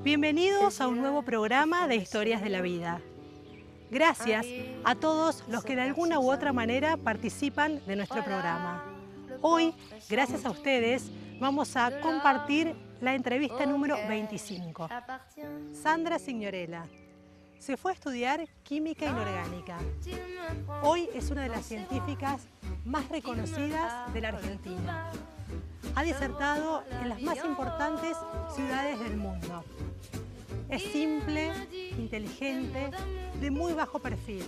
Bienvenidos a un nuevo programa de Historias de la Vida. Gracias a todos los que de alguna u otra manera participan de nuestro programa. Hoy, gracias a ustedes, vamos a compartir la entrevista número 25. Sandra Signorella se fue a estudiar química inorgánica. Hoy es una de las científicas más reconocidas de la Argentina. Ha disertado en las más importantes ciudades del mundo. Es simple, inteligente, de muy bajo perfil.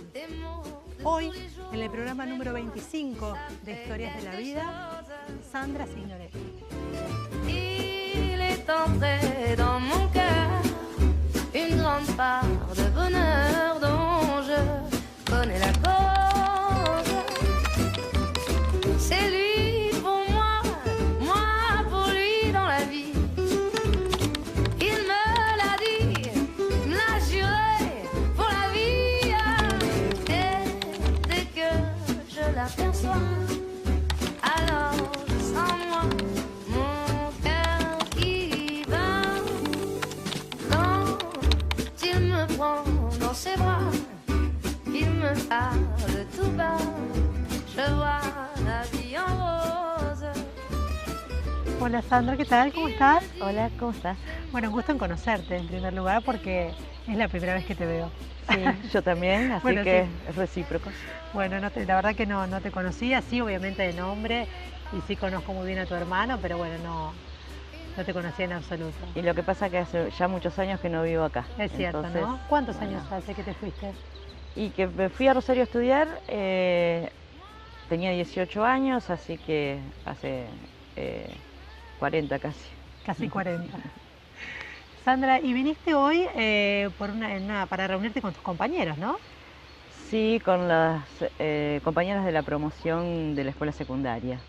Hoy, en el programa número 25 de Historias de la Vida, Sandra Signorella. Il est entré dans mon cœur une grande part de bonheur dont je connais la cause. C'est lui pour moi, moi pour lui dans la vie. Il me l'a dit, me l'a juré pour la vie. Et dès que je l'aperçois, alors je sens moi mon cœur qui bat. Quand il me prend dans ses bras, il me parle tout bas. Je vois la vie en rose. Hola Sandra, ¿qué tal? ¿Cómo estás? Hola, ¿cómo estás? Bueno, un gusto en conocerte en primer lugar porque es la primera vez que te veo. Sí, yo también, así Bueno, que sí. es recíproco. Bueno, la verdad que no te conocía, sí, obviamente de nombre, y sí conozco muy bien a tu hermano, pero bueno, no te conocía en absoluto. Y lo que pasa es que hace ya muchos años que no vivo acá. Es cierto, Entonces, ¿no? ¿Cuántos bueno, años hace que te fuiste? Y que me fui a Rosario a estudiar, tenía 18 años, así que hace 40 casi. Casi 40. Sandra, y viniste hoy para reunirte con tus compañeros, ¿no? Sí, con las compañeras de la promoción de la escuela secundaria.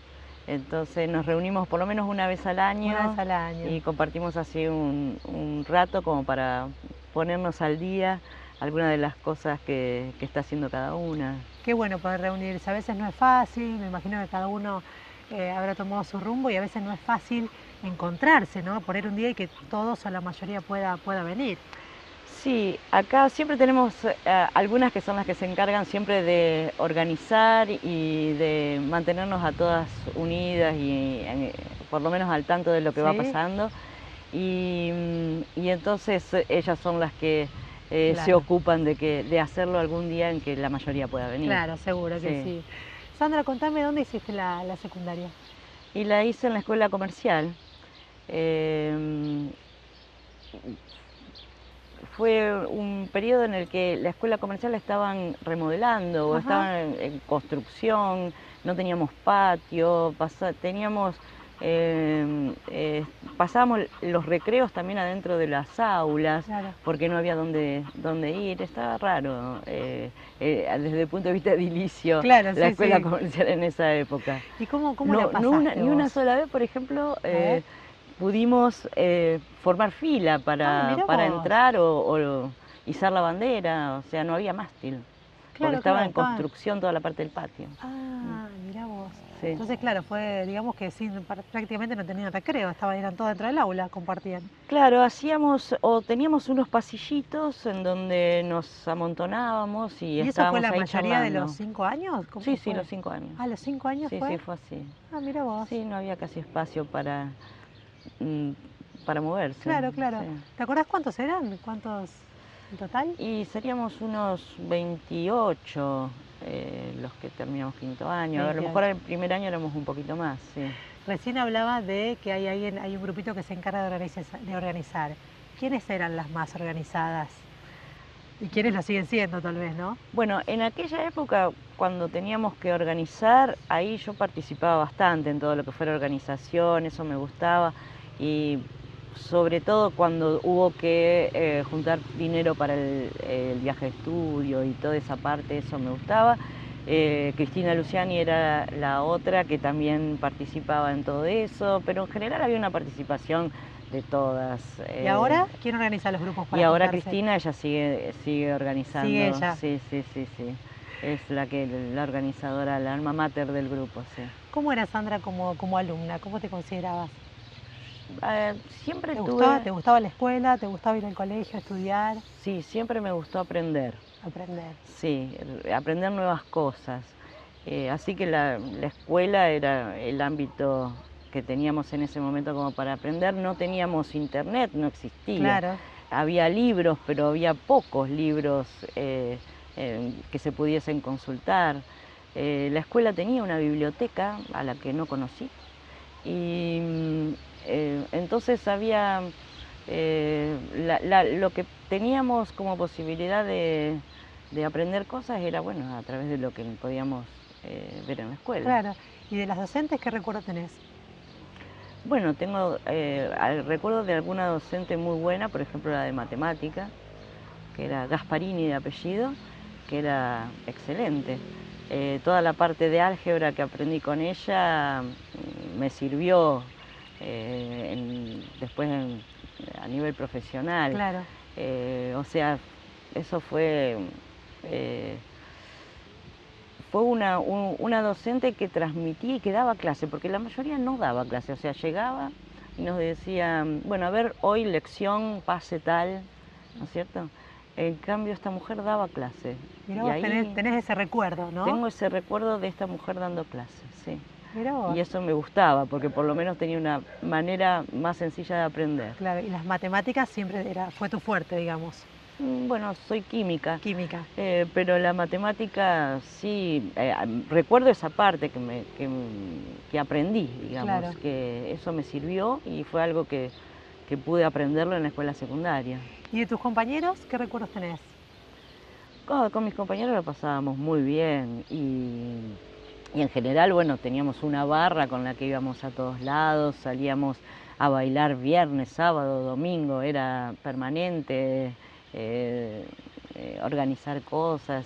Entonces nos reunimos por lo menos una vez al año. Una vez al año. Y compartimos así un rato como para ponernos al día algunas de las cosas que está haciendo cada una. Qué bueno poder reunirse. A veces no es fácil, me imagino que cada uno habrá tomado su rumbo y a veces no es fácil encontrarse, ¿no? Poner un día y que todos o la mayoría pueda venir. Sí, acá siempre tenemos algunas que son las que se encargan siempre de organizar y de mantenernos a todas unidas y por lo menos al tanto de lo que va Sí. pasando. Y entonces ellas son las que se Claro. ocupan de hacerlo algún día en que la mayoría pueda venir. Claro, seguro que sí. Sandra, contame, ¿dónde hiciste la secundaria? Y la hice en la escuela comercial. Fue un periodo en el que la escuela comercial la estaban remodelando o Ajá. estaban en construcción, no teníamos patio, pasábamos los recreos también adentro de las aulas, Claro. porque no había dónde ir, estaba raro desde el punto de vista edilicio, Claro, la sí, escuela sí. comercial en esa época. ¿Y cómo la No, pasaste ni una vos? sola vez, por ejemplo, ver. pudimos formar fila Ah, mirá para vos. entrar o izar la bandera, o sea, no había mástil. Claro, Porque estaba claro, en estaba- construcción toda la parte del patio. Ah, mirá vos. Sí. Entonces, claro, fue, digamos que prácticamente no tenían recreo, eran todos dentro del aula, compartían. Claro, hacíamos o teníamos unos pasillitos en donde nos amontonábamos y ¿Y eso fue estábamos la ahí mayoría de charlando. los 5 años? ¿Cómo Sí, sí, fue? los 5 años. ¿A los 5 años Sí, fue? sí, fue así. Ah, mira vos. Sí, no había casi espacio mm, para moverse. Claro, claro. Sí. ¿Te acordás cuántos eran? ¿Cuántos en total? Y seríamos unos 28 los que terminamos quinto año. A lo 28. mejor el primer año éramos un poquito más, sí. Recién hablaba de que hay un grupito que se encarga de organizar. ¿Quiénes eran las más organizadas? Y quiénes lo siguen siendo, tal vez, ¿no? Bueno, en aquella época, cuando teníamos que organizar, ahí yo participaba bastante en todo lo que fuera organización, eso me gustaba. Y sobre todo cuando hubo que juntar dinero para el viaje de estudio y toda esa parte, eso me gustaba. Cristina Luciani era la otra que también participaba en todo eso, pero en general había una participación de todas. ¿Y ahora quién organiza los grupos para Y ahora juntarse? Cristina, ella sigue organizando. Sigue ella. Sí, sí, sí, sí. Es la organizadora, la alma mater del grupo, sí. ¿Cómo era Sandra como alumna? ¿Cómo te considerabas? Siempre ¿Te gustaba la escuela? ¿Te gustaba ir al colegio, estudiar, Sí, siempre me gustó aprender. aprender? Sí, aprender nuevas cosas. Así que la escuela era el ámbito que teníamos en ese momento como para aprender. No teníamos internet, no existía. Claro. Había libros, pero había pocos libros que se pudiesen consultar. La escuela tenía una biblioteca a la que no conocí y entonces había lo que teníamos como posibilidad de aprender cosas era bueno a través de lo que podíamos ver en la escuela. Claro. ¿Y de las docentes qué recuerdo tenés? Bueno, tengo recuerdo de alguna docente muy buena, por ejemplo la de matemática, que era Gasparini de apellido, que era excelente. Toda la parte de álgebra que aprendí con ella me sirvió después a nivel profesional. Claro. O sea, eso fue una docente que transmitía y que daba clase, porque la mayoría no daba clase, o sea, llegaba y nos decía, bueno, a ver, hoy lección, pase tal, ¿no es cierto? En cambio, esta mujer daba clase. Mirá Y vos, ahí tenés ese recuerdo, ¿no? tengo ese recuerdo de esta mujer dando clases, sí. Mirá vos. Y eso me gustaba, porque por lo menos tenía una manera más sencilla de aprender. Claro, y las matemáticas siempre fue tu fuerte, digamos, Bueno, soy química. química. Pero la matemática sí, recuerdo esa parte que aprendí, digamos, Claro. que eso me sirvió y fue algo que pude aprenderlo en la escuela secundaria. ¿Y de tus compañeros qué recuerdos tenés? Con mis compañeros lo pasábamos muy bien y en general, bueno, teníamos una barra con la que íbamos a todos lados, salíamos a bailar viernes, sábado, domingo, era permanente. Organizar cosas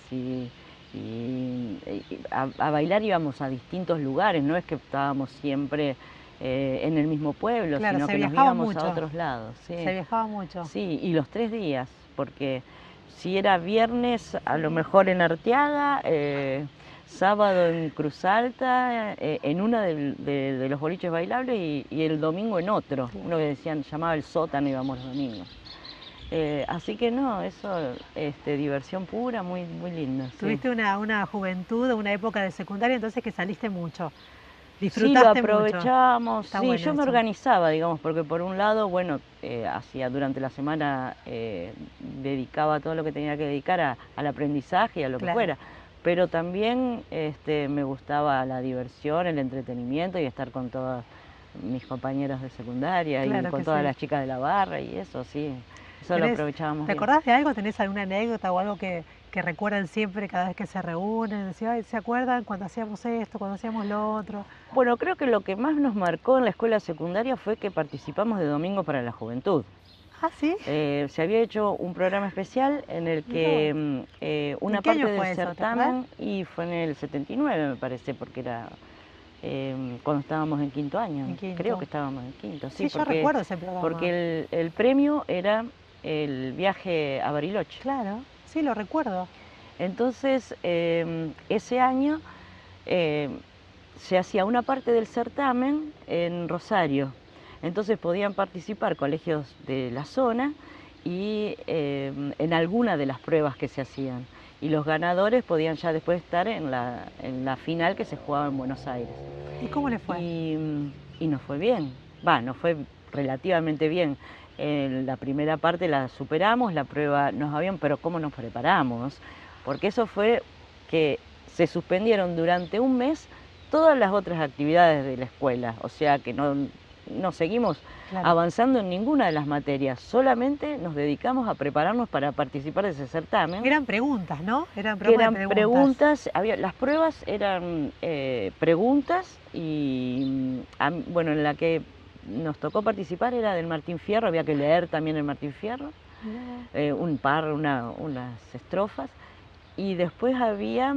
a bailar íbamos a distintos lugares, no es que estábamos siempre en el mismo pueblo, Claro, sino se que nos viajaba íbamos mucho. a otros lados. Sí. Se viajaba mucho. Sí, y los 3 días, porque si era viernes, a lo mejor en Arteaga, sábado en Cruz Alta, en uno de los boliches bailables y el domingo en otro, uno que llamaba el sótano, íbamos los domingos. Así que no, eso, diversión pura, muy, muy linda. Sí. Tuviste una juventud, una época de secundaria, entonces que saliste mucho. Sí, lo Disfrutaste aprovechábamos. Está Sí, bueno yo me eso. organizaba, digamos, porque por un lado, bueno, durante la semana dedicaba todo lo que tenía que dedicar al aprendizaje y a lo que Claro. fuera. Pero también me gustaba la diversión, el entretenimiento y estar con todos mis compañeros de secundaria Claro y con que todas sí. las chicas de la barra y eso, sí. Eso lo aprovechábamos ¿Te bien. acordás de algo? ¿Tenés alguna anécdota o algo que recuerdan siempre cada vez que se reúnen? Decían, "Ay, ¿se acuerdan cuando hacíamos esto, cuando hacíamos lo otro?" Bueno, creo que lo que más nos marcó en la escuela secundaria fue que participamos de Domingo para la Juventud. Ah, ¿sí? Se había hecho un programa especial en el que una ¿En qué año parte fue del eso, te certamen, y fue en el 79 me parece, porque era cuando estábamos en quinto año. En quinto. Creo que estábamos en quinto, Sí, sí, yo recuerdo ese programa. porque el premio era el viaje a Bariloche. Claro, sí, lo recuerdo. Entonces, ese año se hacía una parte del certamen en Rosario. Entonces podían participar colegios de la zona y en alguna de las pruebas que se hacían. Y los ganadores podían ya después estar en la final que se jugaba en Buenos Aires. ¿Y cómo le fue? Y nos fue bien, nos fue relativamente bien. La primera parte la superamos, la prueba pero ¿cómo nos preparamos? Porque eso fue que se suspendieron durante un mes todas las otras actividades de la escuela, o sea que no seguimos avanzando en ninguna de las materias, solamente nos dedicamos a prepararnos para participar de ese certamen. Eran preguntas, ¿no? Eran preguntas, las pruebas eran preguntas y, bueno, en la que nos tocó participar era del Martín Fierro, había que leer también el Martín Fierro, unas estrofas, y después había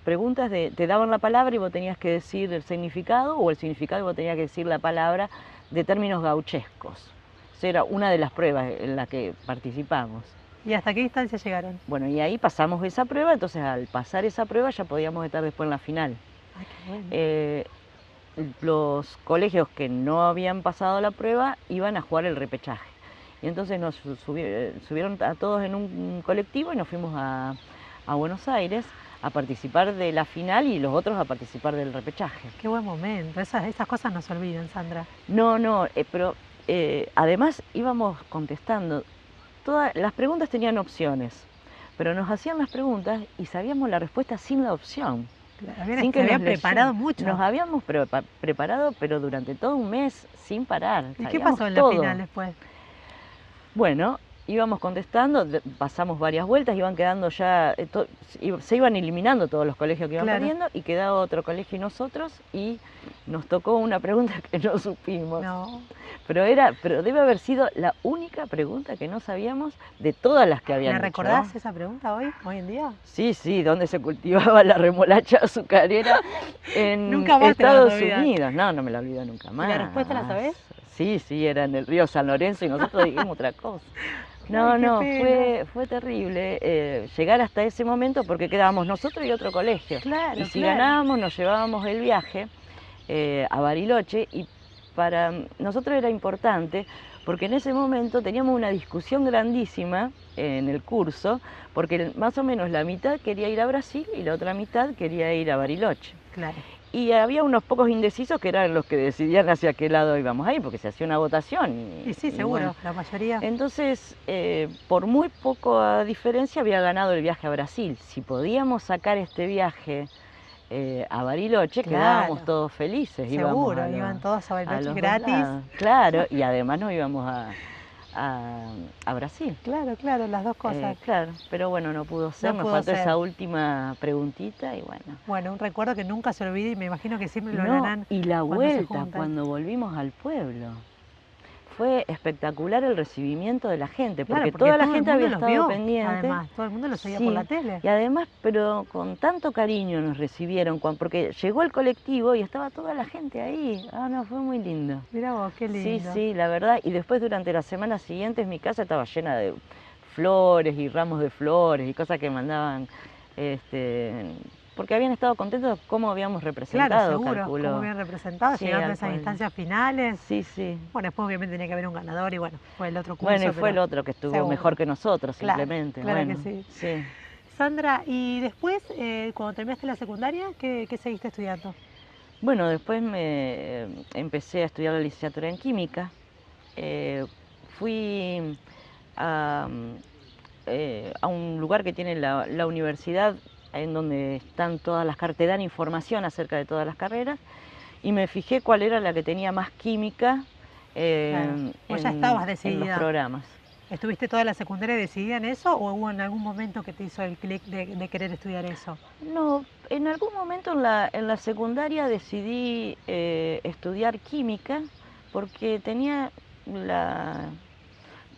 preguntas te daban la palabra y vos tenías que decir el significado, o el significado y vos tenías que decir la palabra de términos gauchescos. Esa era una de las pruebas en la que participamos. ¿Y hasta qué distancia llegaron? Bueno, y ahí pasamos esa prueba, entonces al pasar esa prueba ya podíamos estar después en la final. Ay, qué bueno. Los colegios que no habían pasado la prueba iban a jugar el repechaje. Y entonces nos subieron a todos en un colectivo y nos fuimos a Buenos Aires a participar de la final y los otros a participar del repechaje. Qué buen momento, esas cosas no se olvidan, Sandra. No, pero además íbamos contestando. Todas las preguntas tenían opciones, pero nos hacían las preguntas y sabíamos la respuesta sin la opción. Sin que habían preparado mucho. Nos habíamos preparado, pero durante todo un mes, sin parar. ¿Y qué pasó en la final después? Bueno, íbamos contestando, pasamos varias vueltas, iban quedando ya, se iban eliminando todos los colegios que iban perdiendo y quedaba otro colegio y nosotros, y nos tocó una pregunta que no supimos. No. Pero debe haber sido la única pregunta que no sabíamos de todas las que habían hecho. ¿Me recordás esa pregunta hoy en día? Sí, ¿dónde se cultivaba la remolacha azucarera en Estados Unidos? No me la olvido nunca más. ¿Y la respuesta la sabés? Sí, era en el río San Lorenzo y nosotros dijimos otra cosa. Fue terrible llegar hasta ese momento porque quedábamos nosotros y otro colegio. Y si ganábamos nos llevábamos el viaje a Bariloche, y para nosotros era importante porque en ese momento teníamos una discusión grandísima en el curso, porque más o menos la mitad quería ir a Brasil y la otra mitad quería ir a Bariloche. Claro. Y había unos pocos indecisos que eran los que decidían hacia qué lado íbamos a ir, porque se hacía una votación. Y sí, seguro, bueno, la mayoría. Entonces, por muy poca diferencia había ganado el viaje a Brasil. Si podíamos sacar este viaje a Bariloche, quedábamos todos felices. Seguro, iban todos a Bariloche gratis. Claro, y además nos íbamos a Brasil. Claro, las dos cosas. Claro, pero bueno, no pudo ser, nos faltó esa última preguntita y bueno. Bueno, un recuerdo que nunca se olvide y me imagino que siempre lo harán. Y la vuelta, cuando volvimos al pueblo. Fue espectacular el recibimiento de la gente, porque toda la gente había estado pendiente. Además, todo el mundo lo seguía por la tele. Y además, pero con tanto cariño nos recibieron, porque llegó el colectivo y estaba toda la gente ahí. Fue muy lindo. Mirá vos, qué lindo. Sí, la verdad. Y después, durante las semanas siguientes, mi casa estaba llena de flores y ramos de flores y cosas que mandaban, porque habían estado contentos de cómo habíamos representado, claro, seguro, calculo. Cómo habían representado, llegando a esas instancias finales. Sí. Bueno, después obviamente tenía que haber un ganador y bueno, fue el otro curso. Bueno, y fue el otro que estuvo mejor que nosotros, simplemente. Claro que sí. Sandra, y después, cuando terminaste la secundaria, ¿qué seguiste estudiando? Bueno, después empecé a estudiar la licenciatura en química. Fui a un lugar que tiene la universidad, en donde están todas las carreras, te dan información acerca de todas las carreras, y me fijé cuál era la que tenía más química ya estabas decidida en los programas. ¿Estuviste toda la secundaria decidida en eso o hubo en algún momento que te hizo el clic de querer estudiar eso? No, en algún momento en la secundaria decidí estudiar química porque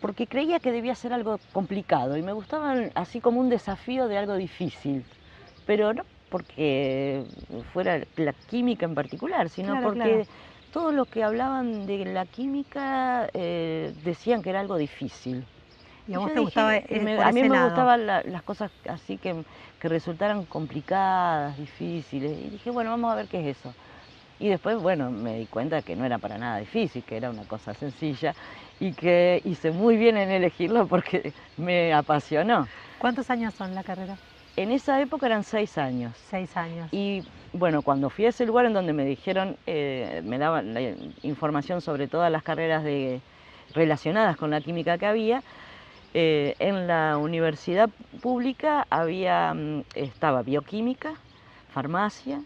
porque creía que debía ser algo complicado y me gustaba así como un desafío de algo difícil. Pero no porque fuera la química en particular, sino porque todo lo que hablaban de la química decían que era algo difícil. ¿Y a vos yo te gustaba por a mí ese me lado? gustaban las cosas así que resultaran complicadas, difíciles, y dije, bueno, vamos a ver qué es eso. Y después, bueno, me di cuenta que no era para nada difícil, que era una cosa sencilla y que hice muy bien en elegirlo porque me apasionó. ¿Cuántos años son la carrera? En esa época eran 6 años. 6 años. Y bueno, cuando fui a ese lugar en donde me dijeron, me daban la información sobre todas las carreras relacionadas con la química que había, en la universidad pública estaba bioquímica, farmacia,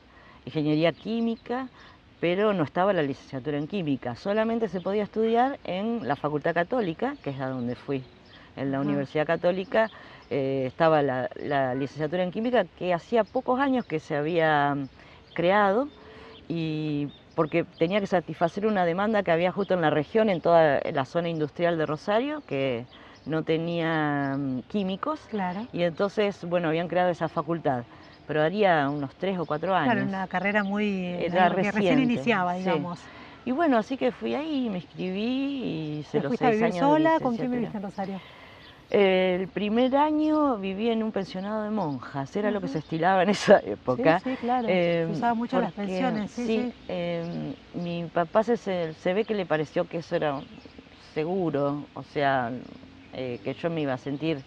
ingeniería química, pero no estaba la licenciatura en química. Solamente se podía estudiar en la Facultad Católica, que es a donde fui. En la Universidad Católica estaba la licenciatura en química, que hacía pocos años que se había creado, y porque tenía que satisfacer una demanda que había justo en la región, en toda la zona industrial de Rosario, que no tenía químicos, Claro. y entonces, bueno, habían creado esa facultad, pero haría unos 3 o 4 años. Claro, una carrera muy Era que recién iniciaba, sí. digamos. Y bueno, así que fui ahí, me inscribí y hice ¿Te los fuiste a 6 vivir años de sola? licenciatura. ¿Con quién viviste en Rosario? El primer año viví en un pensionado de monjas, era lo que se estilaba en esa época. Sí, claro, se usaba mucho las porque, pensiones, sí. Mi papá se ve que le pareció que eso era seguro, o sea, que yo me iba a sentir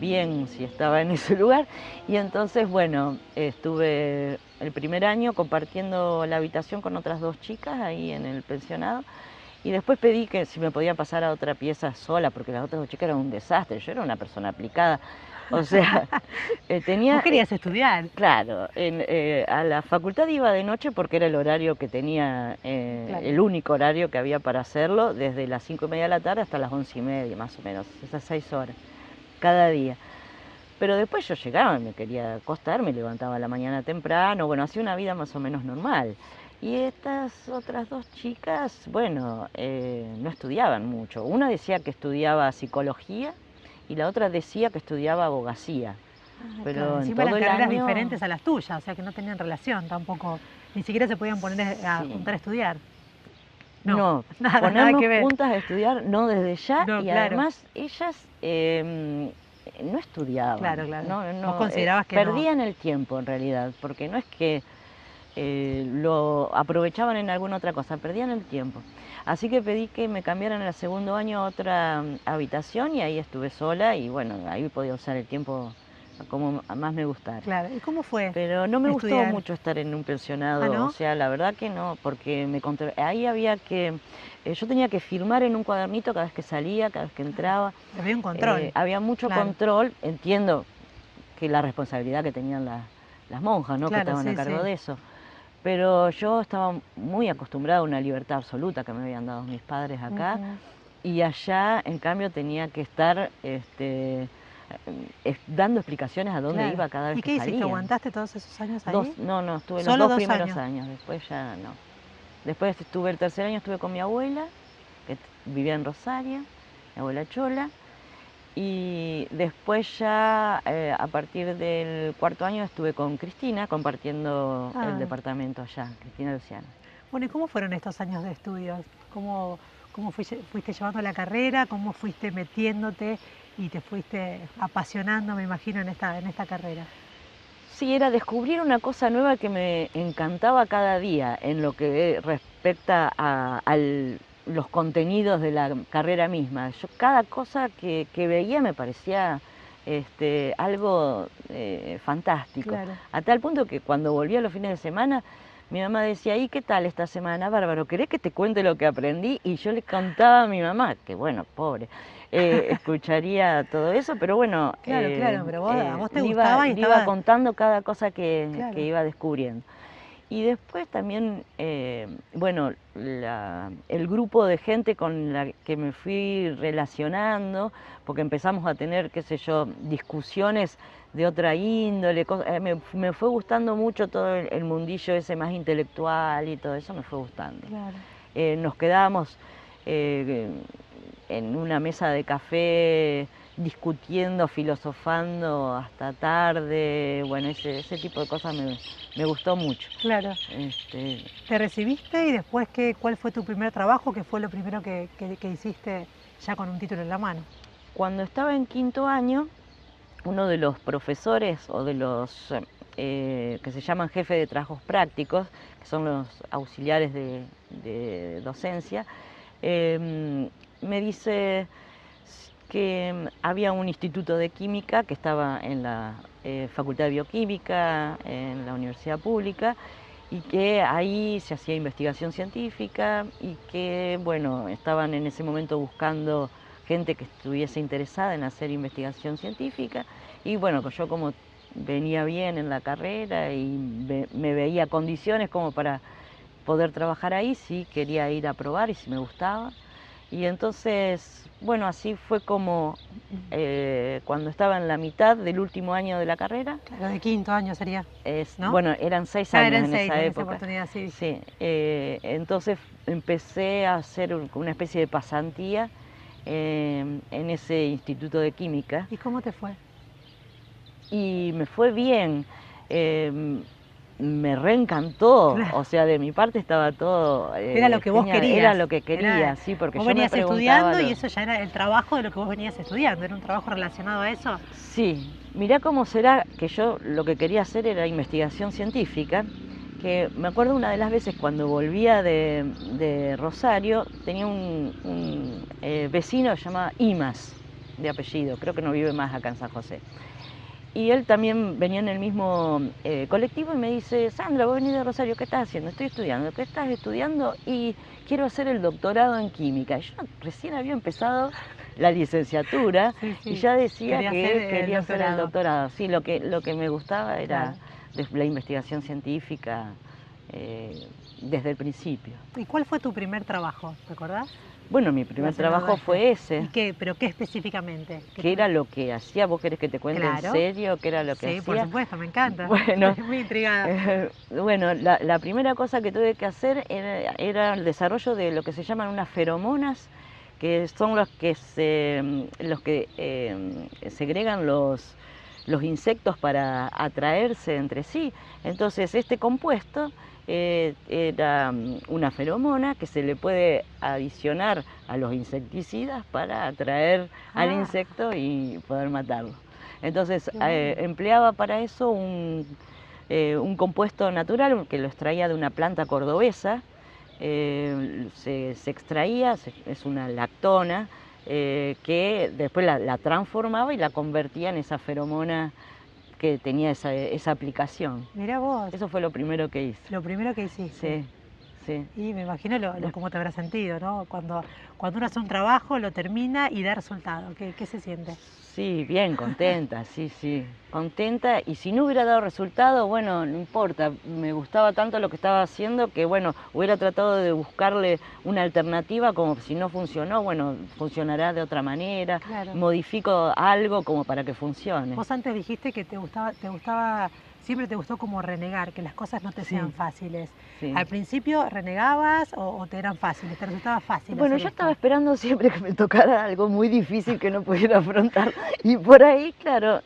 bien si estaba en ese lugar. Y entonces, bueno, estuve el primer año compartiendo la habitación con otras 2 chicas ahí en el pensionado. Y después pedí que si me podía pasar a otra pieza sola, porque las otras 2 chicas eran un desastre. Yo era una persona aplicada, o sea, tenía... ¿Vos querías estudiar? Claro, a la facultad iba de noche porque era el horario que tenía, Claro. el único horario que había para hacerlo, desde las 5:30 de la tarde hasta las 11:30, más o menos, esas 6 horas, cada día. Pero después yo llegaba, me quería acostar, me levantaba a la mañana temprano, bueno, hacía una vida más o menos normal. Y estas otras 2 chicas, bueno, no estudiaban mucho. Una decía que estudiaba psicología y la otra decía que estudiaba abogacía. Pero Claro, en encima todo eran el carreras año... diferentes a las tuyas, o sea que no tenían relación tampoco, ni siquiera se podían poner a Sí. juntar a estudiar. No, nada ponernos que ver. juntas a estudiar, no desde ya, No, y claro. además ellas no estudiaban. Claro, claro. No, Vos considerabas que no. perdían el tiempo en realidad, porque no es que lo aprovechaban en alguna otra cosa, perdían el tiempo. Así que pedí que me cambiaran en el segundo año a otra habitación y ahí estuve sola y bueno, ahí podía usar el tiempo como más me gustara. Claro, ¿y cómo fue? Pero no me estudiar? gustó mucho estar en un pensionado, ¿Ah, no? o sea, la verdad que no, porque ahí había que, yo tenía que firmar en un cuadernito cada vez que salía, cada vez que entraba. Había un control. Había mucho Claro. control, entiendo que la responsabilidad que tenían las monjas, ¿no? Claro, que estaban sí, a cargo sí. de eso. Pero yo estaba muy acostumbrada a una libertad absoluta que me habían dado mis padres acá, y allá, en cambio, tenía que estar dando explicaciones a dónde Claro. iba cada vez ¿Y que qué hiciste? salía. ¿Aguantaste todos esos años ahí? No, estuve los ¿Solo 2 2 primeros años? años, después ya no. Después estuve el tercer año, estuve con mi abuela, que vivía en Rosario, mi abuela Chola, y después ya a partir del cuarto año estuve con Cristina compartiendo el departamento allá, Cristina Luciano. Bueno, ¿y cómo fueron estos años de estudios? ¿Cómo fuiste llevando la carrera? ¿Cómo fuiste metiéndote y te fuiste apasionando, me imagino, en esta carrera? Sí, era descubrir una cosa nueva que me encantaba cada día en lo que respecta a los contenidos de la carrera misma. Yo cada cosa que veía me parecía algo fantástico. Claro. A tal punto que cuando volvía los fines de semana, mi mamá decía, ¿y qué tal esta semana, Bárbaro? ¿Querés que te cuente lo que aprendí? Y yo le contaba a mi mamá, que bueno, pobre, escucharía todo eso, pero bueno, Claro, pero a vos te le gustaba y iba contando cada cosa que Claro. iba descubriendo. Y después también, bueno, el grupo de gente con la que me fui relacionando, porque empezamos a tener, qué sé yo, discusiones de otra índole, me fue gustando mucho todo el mundillo ese más intelectual y todo eso me fue gustando. Claro. Nos quedábamos en una mesa de café discutiendo, filosofando hasta tarde. Bueno, ese tipo de cosas me gustó mucho. Claro. ¿Te recibiste y después cuál fue tu primer trabajo? ¿Qué fue lo primero que hiciste ya con un título en la mano? Cuando estaba en quinto año, uno de los profesores o de los que se llaman jefes de trabajos prácticos, que son los auxiliares de docencia, me dice que había un instituto de química que estaba en la Facultad de Bioquímica, en la Universidad Pública, y que ahí se hacía investigación científica y que, bueno, estaban en ese momento buscando gente que estuviese interesada en hacer investigación científica. Y bueno, yo como venía bien en la carrera y me veía condiciones como para poder trabajar ahí, sí quería ir a probar y si me gustaba. Y entonces, bueno, así fue como cuando estaba en la mitad del último año de la carrera. Claro, de quinto año sería, ¿no? Bueno, eran 6 años eran en 6, esa en época. esa oportunidad, sí. Sí, entonces empecé a hacer una especie de pasantía en ese instituto de química. ¿Y cómo te fue? Y me fue bien. Me reencantó, claro. O sea, de mi parte estaba todo era lo que vos querías. Era lo que quería, sí, porque vos yo venías me preguntaba estudiando y eso ya era el trabajo de lo que vos venías estudiando, era un trabajo relacionado a eso. Sí, mirá cómo será que yo lo que quería hacer era investigación científica, que me acuerdo una de las veces cuando volvía de Rosario, tenía un vecino llamado Imas, de apellido, creo que no vive más acá en San José. Y él también venía en el mismo colectivo y me dice, Sandra, vos venís de Rosario, ¿qué estás haciendo? Estoy estudiando. ¿Qué estás estudiando? Y quiero hacer el doctorado en química. Y yo recién había empezado la licenciatura y ya decía que quería hacer el doctorado. Sí, lo que me gustaba era la investigación científica desde el principio. ¿Y cuál fue tu primer trabajo? ¿Te acordás? Bueno, mi primer trabajo fue ese. ¿Y qué? ¿Pero qué específicamente? ¿Qué era lo que hacía? ¿Vos querés que te cuente en serio qué era lo que hacía? Sí, por supuesto, me encanta. Bueno, estoy muy intrigada. Bueno, la primera cosa que tuve que hacer era el desarrollo de lo que se llaman unas feromonas, que son los que segregan los insectos para atraerse entre sí. Entonces, este compuesto era una feromona que se le puede adicionar a los insecticidas para atraer al insecto y poder matarlo. Entonces empleaba para eso un compuesto natural que lo extraía de una planta cordobesa, se extraía, es una lactona, que después la transformaba y la convertía en esa feromona que tenía esa aplicación. Mirá vos. Eso fue lo primero que hice. Lo primero que hiciste. Sí, sí. Y me imagino cómo te habrá sentido, ¿no? Cuando uno hace un trabajo, lo termina y da resultado. ¿Qué se siente? Sí, bien, contenta, sí, contenta. Y si no hubiera dado resultado, bueno, no importa. Me gustaba tanto lo que estaba haciendo que, bueno, hubiera tratado de buscarle una alternativa, como si no funcionó, bueno, funcionará de otra manera. Claro. Modifico algo como para que funcione. Vos antes dijiste que siempre te gustó como renegar, que las cosas no te sean fáciles. Sí. ¿Al principio renegabas o te eran fáciles? ¿Te resultaba fácil? Bueno, yo estaba esperando siempre que me tocara algo muy difícil que no pudiera afrontar. Y por ahí, claro,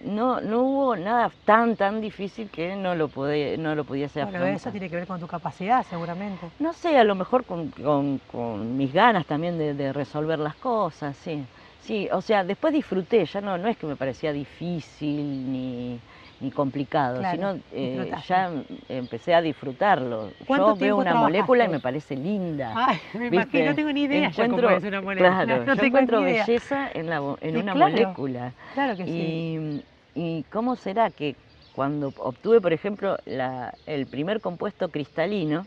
no hubo nada tan difícil que no lo pudiese afrontar. Bueno, eso tiene que ver con tu capacidad, seguramente. No sé, a lo mejor con mis ganas también de resolver las cosas, sí. Sí, o sea, después disfruté, ya no es que me parecía difícil ni complicado, claro, sino ya empecé a disfrutarlo. Yo veo una molécula y me parece linda. Ay, me imagino, no tengo ni idea cómo es una molécula. Claro, yo encuentro belleza en una molécula. Claro que sí. ¿Y cómo será que cuando obtuve, por ejemplo, el primer compuesto cristalino,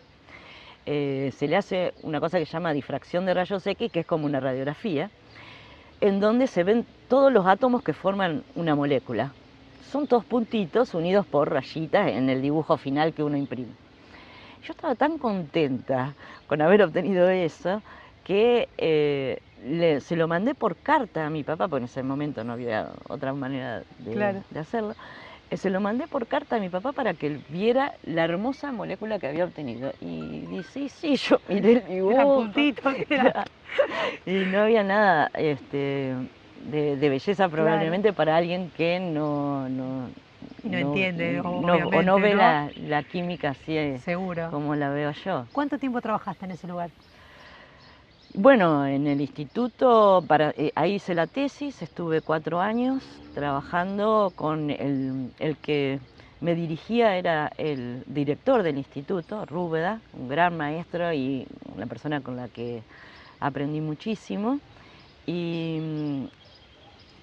se le hace una cosa que se llama difracción de rayos X, que es como una radiografía, en donde se ven todos los átomos que forman una molécula. Son todos puntitos unidos por rayitas en el dibujo final que uno imprime. Yo estaba tan contenta con haber obtenido eso que se lo mandé por carta a mi papá, porque en ese momento no había otra manera de hacerlo. Se lo mandé por carta a mi papá para que él viera la hermosa molécula que había obtenido. Y dice, sí, yo miré el Era dibujo. puntito, era. Y no había nada de belleza probablemente para alguien que no Y no entiende, o obviamente, no ve ¿no? la química así Seguro. como la veo yo. ¿Cuánto tiempo trabajaste en ese lugar? Bueno, en el instituto, ahí hice la tesis, estuve 4 años trabajando con el que me dirigía, era el director del instituto, Rúbeda, un gran maestro y una persona con la que aprendí muchísimo. Y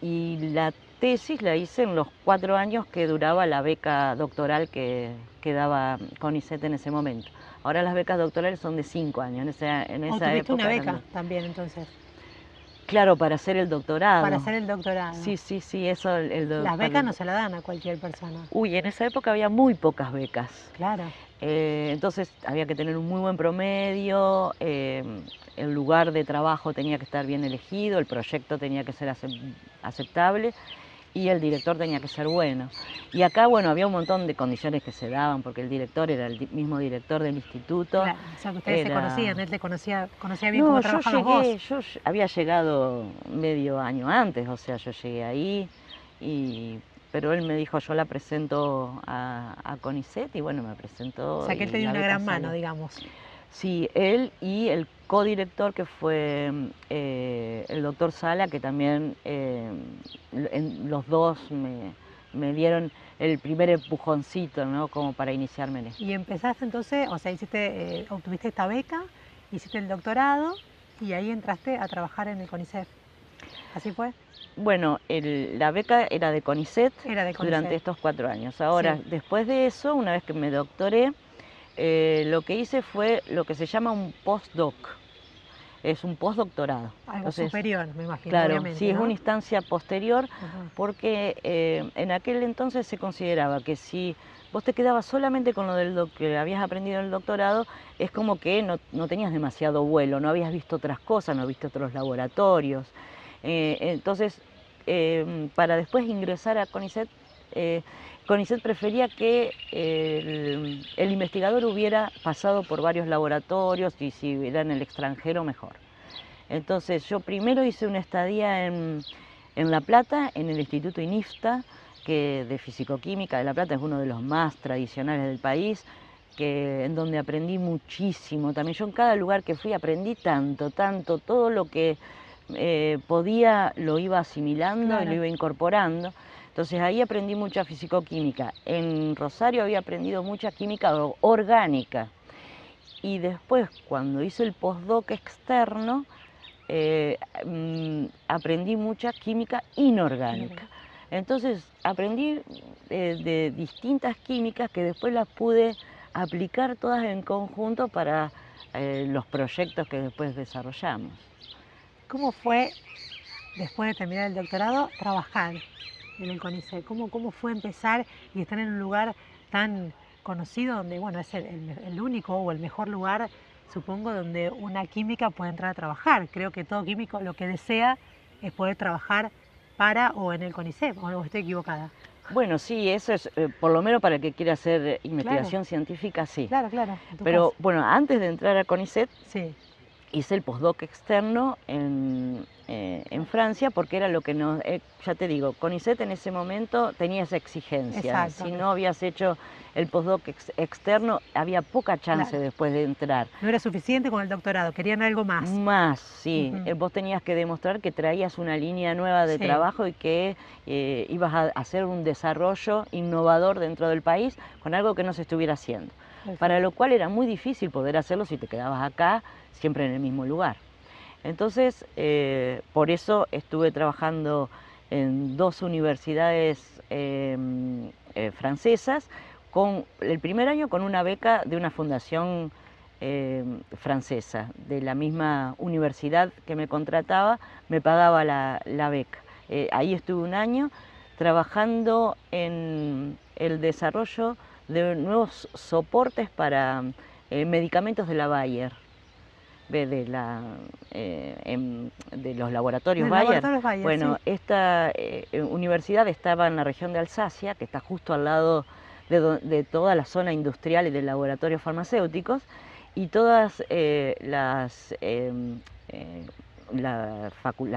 la tesis la hice en los 4 años que duraba la beca doctoral que daba CONICET en ese momento. Ahora las becas doctorales son de 5 años, en esa tuviste época una beca eran también, entonces, claro, para hacer el doctorado. para hacer el doctorado. Sí, eso. Las becas no se la dan a cualquier persona. Uy, en esa época había muy pocas becas. Claro. Entonces había que tener un muy buen promedio, el lugar de trabajo tenía que estar bien elegido, el proyecto tenía que ser aceptable y el director tenía que ser bueno. Y acá, bueno, había un montón de condiciones que se daban, porque el director era el mismo director del instituto. Claro, o sea, que ustedes se conocían, él te conocía bien cómo No, trabajabas vos. yo había llegado medio año antes, o sea, yo llegué ahí, pero él me dijo, yo la presento a CONICET, y bueno, me presentó. O sea, que él te dio una gran mano, digamos. Sí, él y el codirector, que fue el doctor Sala, que también los dos me dieron el primer empujoncito, ¿no? Como para iniciarme en esto. Y empezaste entonces, o sea, obtuviste esta beca, hiciste el doctorado y ahí entraste a trabajar en el CONICET. ¿Así fue? Bueno, la beca era de CONICET, durante estos 4 años. Ahora, Sí. después de eso, una vez que me doctoré, lo que hice fue lo que se llama un postdoc. Es un postdoctorado. Algo superior, me imagino, claro, obviamente, sí, ¿no? es una instancia posterior, Ajá. porque en aquel entonces se consideraba que si vos te quedabas solamente con lo que habías aprendido en el doctorado, es como que no tenías demasiado vuelo, no habías visto otras cosas, no viste otros laboratorios. Entonces, para después ingresar a CONICET, CONICET prefería que el investigador hubiera pasado por varios laboratorios y si era en el extranjero, mejor. Entonces yo primero hice una estadía en La Plata, en el Instituto INIFTA, que de Fisicoquímica de La Plata, es uno de los más tradicionales del país, en donde aprendí muchísimo. También yo en cada lugar que fui aprendí tanto, todo lo que podía lo iba asimilando, claro, y lo iba incorporando. Entonces ahí aprendí mucha fisicoquímica. En Rosario había aprendido mucha química orgánica. Y después, cuando hice el postdoc externo, aprendí mucha química inorgánica. Entonces aprendí de distintas químicas que después las pude aplicar todas en conjunto para los proyectos que después desarrollamos. ¿Cómo fue, después de terminar el doctorado, trabajar en el CONICET? ¿Cómo fue empezar y estar en un lugar tan conocido, donde, bueno, es el único o el mejor lugar, supongo, donde una química puede entrar a trabajar? Creo que todo químico lo que desea es poder trabajar para o en el CONICET, ¿o estoy equivocada? Bueno, sí, eso es, por lo menos para el que quiera hacer investigación científica, sí. Claro. Pero bueno, antes de entrar a CONICET, sí, hice el postdoc externo en Francia, porque era lo que nos, ya te digo, CONICET en ese momento tenía esa exigencia. Exacto. Si no habías hecho el postdoc externo, había poca chance, claro, después de entrar. No era suficiente con el doctorado, querían algo más. Más, sí. Vos tenías que demostrar que traías una línea nueva de trabajo y que ibas a hacer un desarrollo innovador dentro del país con algo que no se estuviera haciendo. Perfecto. Para lo cual era muy difícil poder hacerlo si te quedabas acá, siempre en el mismo lugar. Entonces, por eso estuve trabajando en 2 universidades francesas, el primer año con una beca de una fundación francesa, de la misma universidad que me contrataba, me pagaba la beca. Ahí estuve un año trabajando en el desarrollo de nuevos soportes para medicamentos de la Bayer. de los laboratorios Del Bayer. laboratorios Bayer, Bueno, sí. esta universidad estaba en la región de Alsacia, que está justo al lado de toda la zona industrial y de laboratorios farmacéuticos, y todas las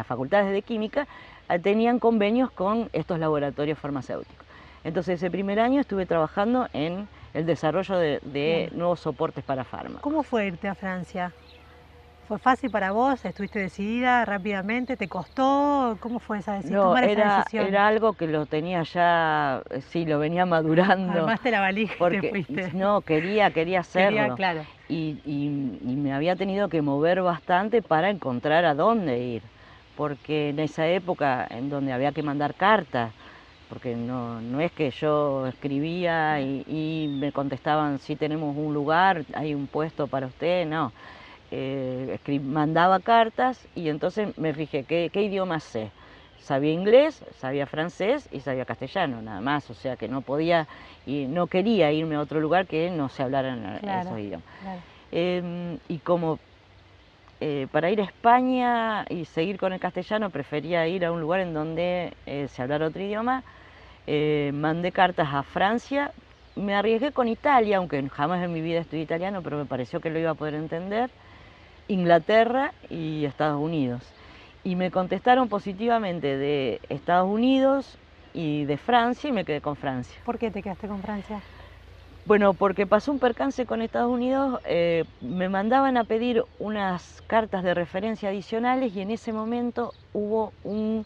facultades de química tenían convenios con estos laboratorios farmacéuticos. Entonces, ese primer año estuve trabajando en el desarrollo de nuevos soportes para fármacos. ¿Cómo fue irte a Francia? ¿Fue fácil para vos? ¿Estuviste decidida rápidamente? ¿Te costó? ¿Cómo fue esa decisión? No, Tomar esa decisión. era algo que lo tenía ya, sí, lo venía madurando. Armaste la valija y porque, te fuiste. No, quería hacerlo. Quería, claro. Y me había tenido que mover bastante para encontrar a dónde ir. Porque en esa época en donde había que mandar cartas, porque no es que yo escribía y me contestaban, sí tenemos un lugar, hay un puesto para usted, no. Mandaba cartas y entonces me fijé qué idiomas sé. Sabía inglés, sabía francés y sabía castellano, nada más, o sea que no podía y no quería irme a otro lugar que no se hablaran esos idiomas. Claro. Y como para ir a España y seguir con el castellano prefería ir a un lugar en donde se hablara otro idioma, mandé cartas a Francia, me arriesgué con Italia, aunque jamás en mi vida estudié italiano, pero me pareció que lo iba a poder entender, Inglaterra y Estados Unidos. Y me contestaron positivamente de Estados Unidos y de Francia y me quedé con Francia. ¿Por qué te quedaste con Francia? Bueno, porque pasó un percance con Estados Unidos, me mandaban a pedir unas cartas de referencia adicionales y en ese momento hubo un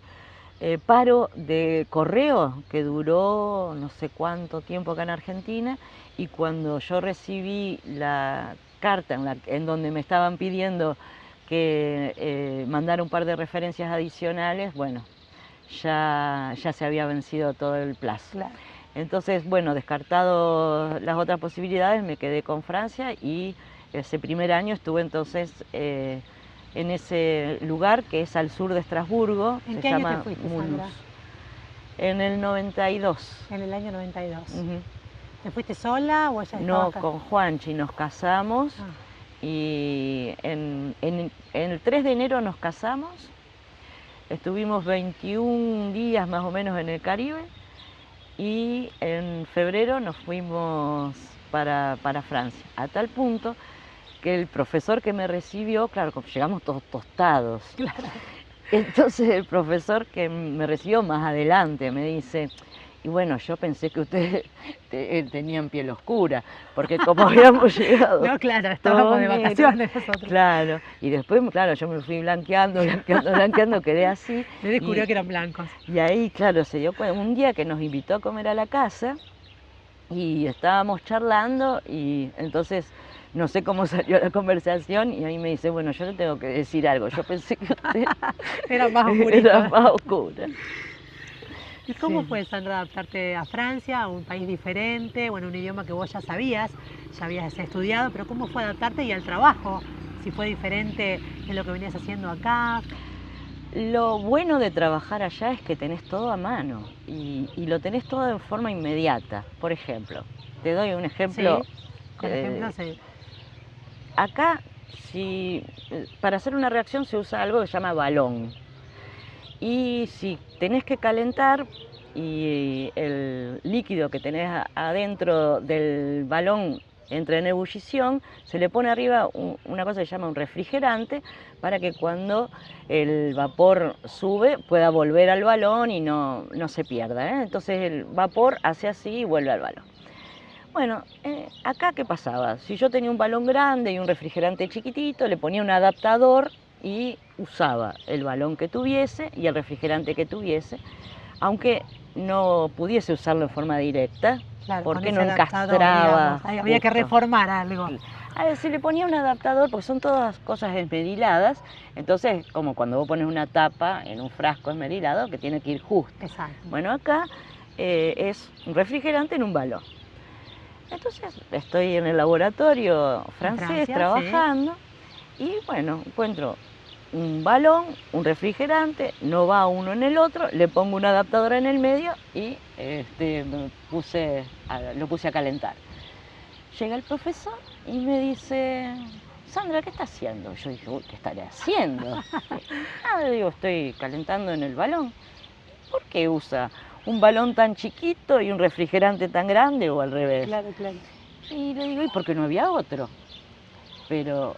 paro de correo que duró no sé cuánto tiempo acá en Argentina, y cuando yo recibí la carta en donde me estaban pidiendo que mandara un par de referencias adicionales, bueno, ya se había vencido todo el plazo. Claro. Entonces, bueno, descartado las otras posibilidades, me quedé con Francia y ese primer año estuve entonces en ese lugar que es al sur de Estrasburgo. ¿En qué año te fuiste, Sandra? En el 92. En el año 92. ¿Te fuiste sola o ella estaba acá? No, con Juanchi nos casamos y en el 3 de enero nos casamos. Estuvimos 21 días más o menos en el Caribe y en febrero nos fuimos para Francia, a tal punto que el profesor que me recibió, claro, llegamos todos tostados. Claro. Entonces el profesor que me recibió más adelante me dice, y bueno, yo pensé que ustedes tenían piel oscura, porque como habíamos llegado... No, claro, estábamos de vacaciones nosotros. Claro, y después, claro, yo me fui blanqueando, quedé así. Me descubrió que eran blancos. Y ahí, claro, se dio cuenta, un día que nos invitó a comer a la casa, y estábamos charlando, y entonces... No sé cómo salió la conversación y ahí me dice, bueno, yo le tengo que decir algo. Yo pensé que usted era más oscura. ¿Y cómo fue, Sandra, adaptarte a Francia, a un país diferente, bueno, un idioma que vos ya habías estudiado, pero cómo fue adaptarte y al trabajo? Si fue diferente de lo que venías haciendo acá. Lo bueno de trabajar allá es que tenés todo a mano y lo tenés todo de forma inmediata. Por ejemplo, te doy un ejemplo. Sí, con ejemplo, sí. Acá, para hacer una reacción se usa algo que se llama balón. Y si tenés que calentar y el líquido que tenés adentro del balón entra en ebullición, se le pone arriba una cosa que se llama un refrigerante para que cuando el vapor sube pueda volver al balón y no se pierda, ¿eh? Entonces el vapor hace así y vuelve al balón. Bueno, acá ¿qué pasaba? Si yo tenía un balón grande y un refrigerante chiquitito, le ponía un adaptador y usaba el balón que tuviese y el refrigerante que tuviese, aunque no pudiese usarlo en forma directa, claro, porque no encastraba. Había que reformar algo. A ver, se le ponía un adaptador, porque son todas cosas esmeriladas, entonces como cuando vos pones una tapa en un frasco esmerilado que tiene que ir justo. Exacto. Bueno, acá es un refrigerante en un balón. Entonces estoy en el laboratorio francés trabajando, sí. Y bueno, encuentro un balón, un refrigerante, no va uno en el otro, le pongo un adaptador en el medio y lo puse a calentar. Llega el profesor y me dice, Sandra, ¿qué está haciendo? Yo dije, uy, ¿qué estaré haciendo? Nada, digo, estoy calentando en el balón. ¿Por qué usa un balón tan chiquito y un refrigerante tan grande o al revés? Claro, claro. Y le digo, ¿y por qué no había otro? Pero,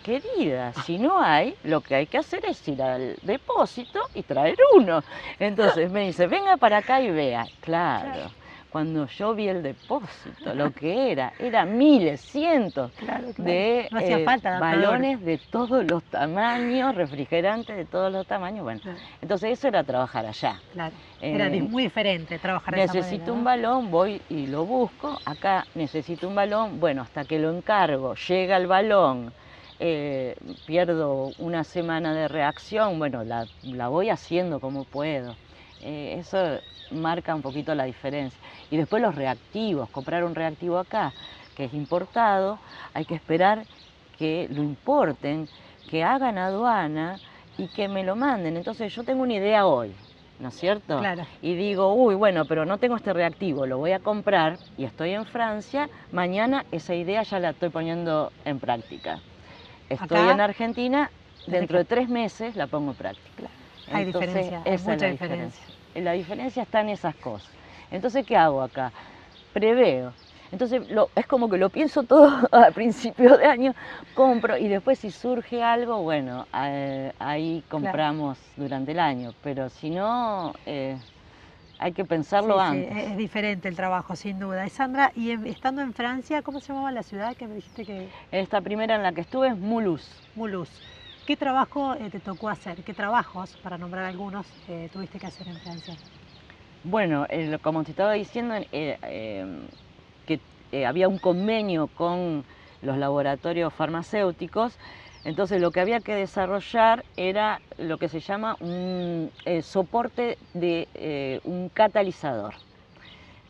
querida, si no hay, lo que hay que hacer es ir al depósito y traer uno. Entonces me dice, venga para acá y vea. Claro, cuando yo vi el depósito, lo que era miles, cientos Claro, claro. de No hacía falta adaptador. balones de todos los tamaños, refrigerantes de todos los tamaños. Bueno, Claro. entonces eso era trabajar allá. Claro. Era muy diferente trabajar de esa Necesito manera, un ¿no? balón, voy y lo busco. Acá necesito un balón, bueno, hasta que lo encargo, llega el balón, pierdo una semana de reacción, bueno, la voy haciendo como puedo. Eso marca un poquito la diferencia. Y después los reactivos, comprar un reactivo acá, que es importado, hay que esperar que lo importen, que hagan aduana y que me lo manden. Entonces yo tengo una idea hoy, ¿no es cierto? Claro. Y digo, uy, bueno, pero no tengo este reactivo, lo voy a comprar y estoy en Francia, mañana esa idea ya la estoy poniendo en práctica. Estoy Acá, en Argentina, dentro de 3 meses la pongo en práctica. Hay diferencia, hay esa es mucha la diferencia. La diferencia está en esas cosas. Entonces, ¿qué hago acá? Preveo. Entonces, es como que lo pienso todo a principio de año, compro y después si surge algo, bueno, ahí compramos durante el año. Pero si no, hay que pensarlo antes. Sí, es diferente el trabajo, sin duda. Y Sandra, y estando en Francia, ¿cómo se llamaba la ciudad que me dijiste que...? Esta primera en la que estuve es Mulhouse. Mulhouse. ¿Qué trabajo te tocó hacer? ¿Qué trabajos, para nombrar algunos, tuviste que hacer en Francia? Bueno, como te estaba diciendo, que había un convenio con los laboratorios farmacéuticos, entonces lo que había que desarrollar era lo que se llama un soporte de un catalizador.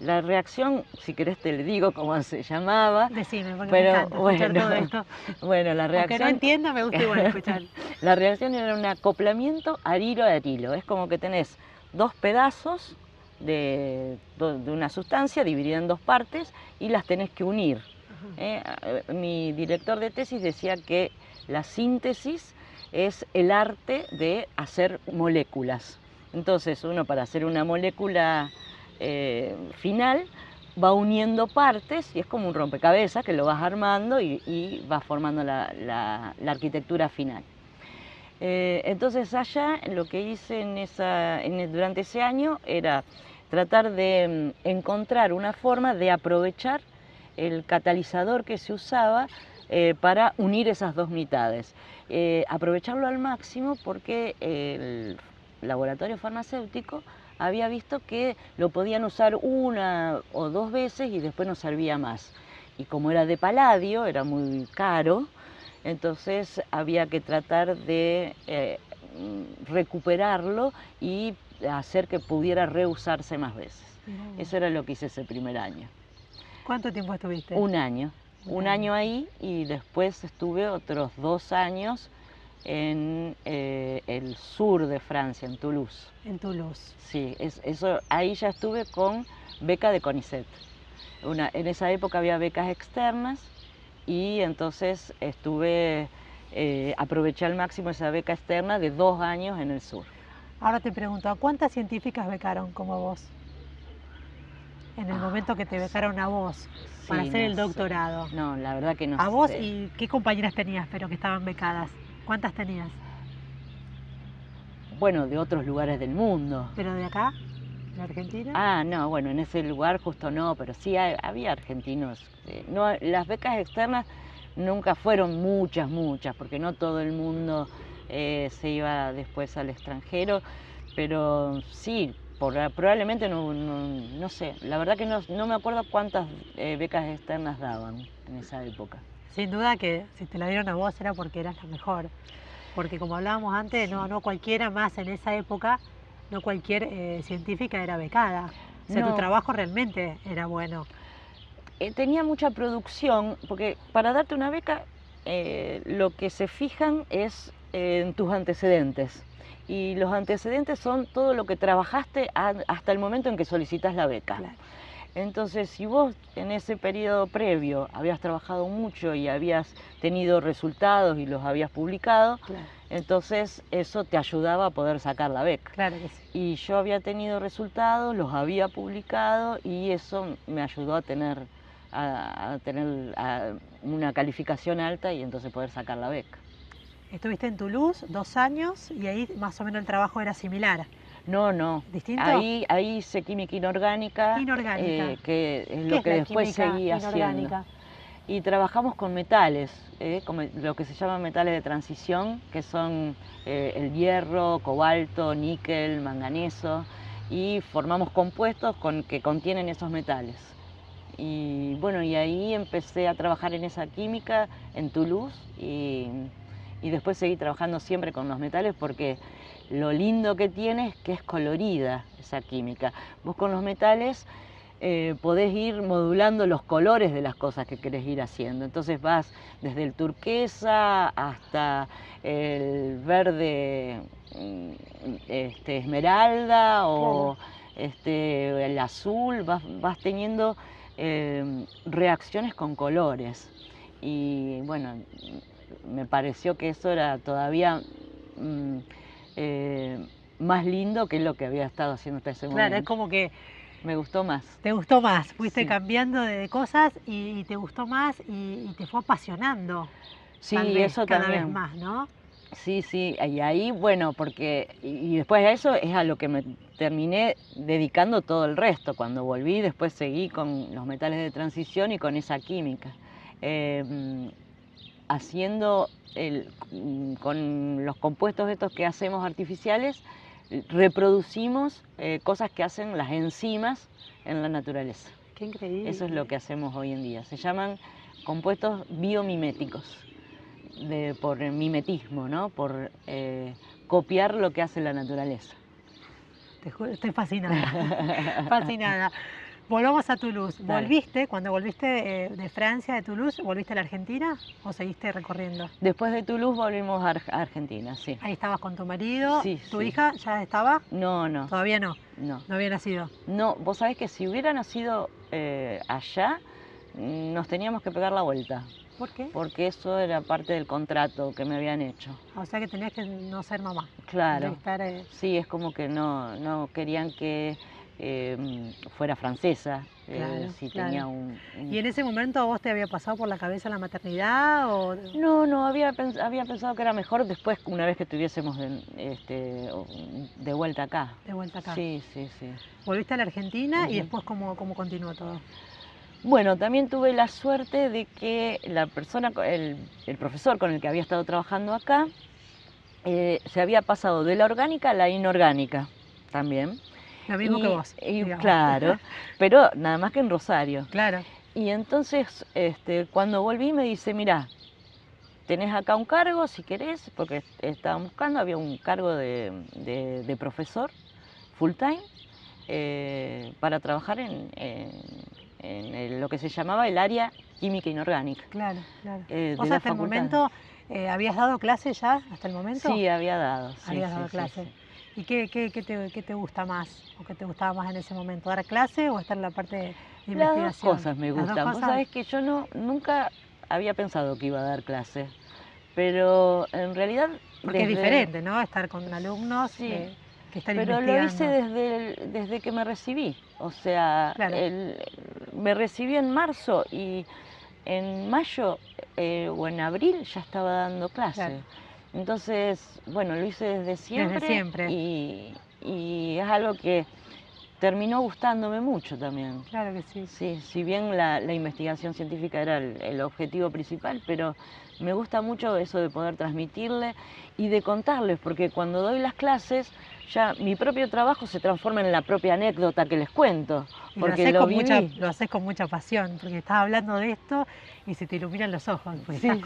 La reacción, si querés te le digo cómo se llamaba. Decime, porque pero, me encanta escuchar todo esto. Bueno, la reacción... Aunque no entienda, me gusta igual escuchar. La reacción era un acoplamiento arilo a arilo. Es como que tenés dos pedazos de una sustancia dividida en dos partes y las tenés que unir. Mi director de tesis decía que la síntesis es el arte de hacer moléculas. Entonces uno, para hacer una molécula final, va uniendo partes y es como un rompecabezas que lo vas armando y vas formando la arquitectura final. Entonces allá lo que hice durante ese año era tratar de encontrar una forma de aprovechar el catalizador que se usaba para unir esas dos mitades. Aprovecharlo al máximo porque el laboratorio farmacéutico había visto que lo podían usar 1 o 2 veces y después no servía más. Y como era de paladio, era muy caro, entonces había que tratar de recuperarlo y hacer que pudiera reusarse más veces. Eso era lo que hice ese primer año. ¿Cuánto tiempo estuviste? Un año. Un año ahí y después estuve otros 2 años en el sur de Francia, en Toulouse. En Toulouse. Sí, ahí ya estuve con beca de CONICET. En esa época había becas externas y entonces aproveché al máximo esa beca externa de 2 años en el sur. Ahora te pregunto, ¿a cuántas científicas becaron como vos? En el momento que te becaron a vos, para hacer el doctorado. No, la verdad que no sé. ¿A vos y qué compañeras tenías, pero que estaban becadas? ¿Cuántas tenías? Bueno, de otros lugares del mundo. ¿Pero de acá? ¿De Argentina? Ah, no, bueno, en ese lugar justo no, pero sí había argentinos. No, las becas externas nunca fueron muchas, porque no todo el mundo se iba después al extranjero, pero sí, probablemente no sé, la verdad que no me acuerdo cuántas becas externas daban en esa época. Sin duda que si te la dieron a vos era porque eras la mejor, porque como hablábamos antes, no cualquiera más en esa época, no cualquier científica era becada, o sea, tu trabajo realmente era bueno. Tenía mucha producción, porque para darte una beca lo que se fijan es en tus antecedentes. Y los antecedentes son todo lo que trabajaste hasta el momento en que solicitas la beca. Claro. Entonces, si vos en ese periodo previo habías trabajado mucho y habías tenido resultados y los habías publicado, Claro. entonces eso te ayudaba a poder sacar la beca. Claro que sí. Y yo había tenido resultados, los había publicado y eso me ayudó a tener una calificación alta y entonces poder sacar la beca. Estuviste en Toulouse 2 años y ahí más o menos el trabajo era similar. No, no. ¿Distinto? Ahí hice química inorgánica, Inorgánica. Que es ¿Qué lo es que la después química seguí haciendo. inorgánica? Y trabajamos con metales, como lo que se llaman metales de transición, que son el hierro, cobalto, níquel, manganeso, y formamos compuestos que contienen esos metales. Y bueno, y ahí empecé a trabajar en esa química en Toulouse y después seguí trabajando siempre con los metales porque lo lindo que tiene es que es colorida esa química. Vos con los metales podés ir modulando los colores de las cosas que querés ir haciendo. Entonces vas desde el turquesa hasta el verde esmeralda o el azul, vas teniendo reacciones con colores. Y bueno, me pareció que eso era todavía más lindo que lo que había estado haciendo hasta ese momento. Claro, es como que Me gustó más. te gustó más, fuiste Sí. cambiando de cosas y te gustó más y te fue apasionando. Sí, Tal vez, eso cada también. vez más, ¿no? Sí, sí, y ahí, bueno, porque, y después de eso es a lo que me terminé dedicando todo el resto. Cuando volví, después seguí con los metales de transición y con esa química. Haciendo, con los compuestos estos que hacemos artificiales, reproducimos cosas que hacen las enzimas en la naturaleza. Qué increíble. Eso es lo que hacemos hoy en día. Se llaman compuestos biomiméticos, por mimetismo, ¿no? Por copiar lo que hace la naturaleza. Te juro, estoy fascinada. Fascinada. Volvamos a Toulouse. Dale. ¿Volviste, cuando volviste de Francia, de Toulouse, volviste a la Argentina o seguiste recorriendo? Después de Toulouse volvimos a Argentina, sí. Ahí estabas con tu marido. Sí, ¿Tu sí. hija ya estaba? No, no, Todavía no. no. No había nacido. No, vos sabés que si hubiera nacido allá, nos teníamos que pegar la vuelta, ¿Por qué? porque eso era parte del contrato que me habían hecho. O sea que tenías que no ser mamá. Claro. Tenías que estar, Sí, es como que no querían que fuera francesa, Claro, si claro. tenía un... ¿Y en ese momento a vos te había pasado por la cabeza la maternidad? O... No, había pensado que era mejor después, una vez que estuviésemos de vuelta acá. De vuelta acá. Sí, sí, sí. Volviste a la Argentina y Ujú. después ¿cómo continuó todo? Bueno, también tuve la suerte de que la persona, el profesor con el que había estado trabajando acá, se había pasado de la orgánica a la inorgánica también. Lo mismo que vos. digamos. Claro, pero nada más que en Rosario. Claro. Y entonces, cuando volví me dice, mirá, tenés acá un cargo si querés, porque estaban buscando, había un cargo de profesor full time para trabajar en lo que se llamaba el área química inorgánica. Claro, claro. de ¿Vos la hasta el facultad. momento habías dado clase ya? ¿Hasta el momento? Sí, había dado. Sí, Habías sí, dado sí, clase. sí. ¿Y qué te gusta más? ¿O qué te gustaba más en ese momento? ¿Dar clase o estar en la parte de Las dos investigación? cosas me ¿Las dos gustan. Vos cosas? sabés que yo nunca había pensado que iba a dar clase, pero en realidad... Porque es diferente, ¿no? Estar con alumnos Sí, que están pero investigando. lo hice desde que me recibí. O sea, Claro. me recibí en marzo y en mayo o en abril ya estaba dando clase. Claro. Entonces, bueno, lo hice desde siempre. siempre. Y es algo que terminó gustándome mucho también. Claro que sí. Sí, si bien la investigación científica era el objetivo principal, pero me gusta mucho eso de poder transmitirle y de contarles, porque cuando doy las clases, ya mi propio trabajo se transforma en la propia anécdota que les cuento, Y porque lo lo haces, viví. lo haces con mucha pasión, porque estás hablando de esto y se te iluminan los ojos, porque Sí, estás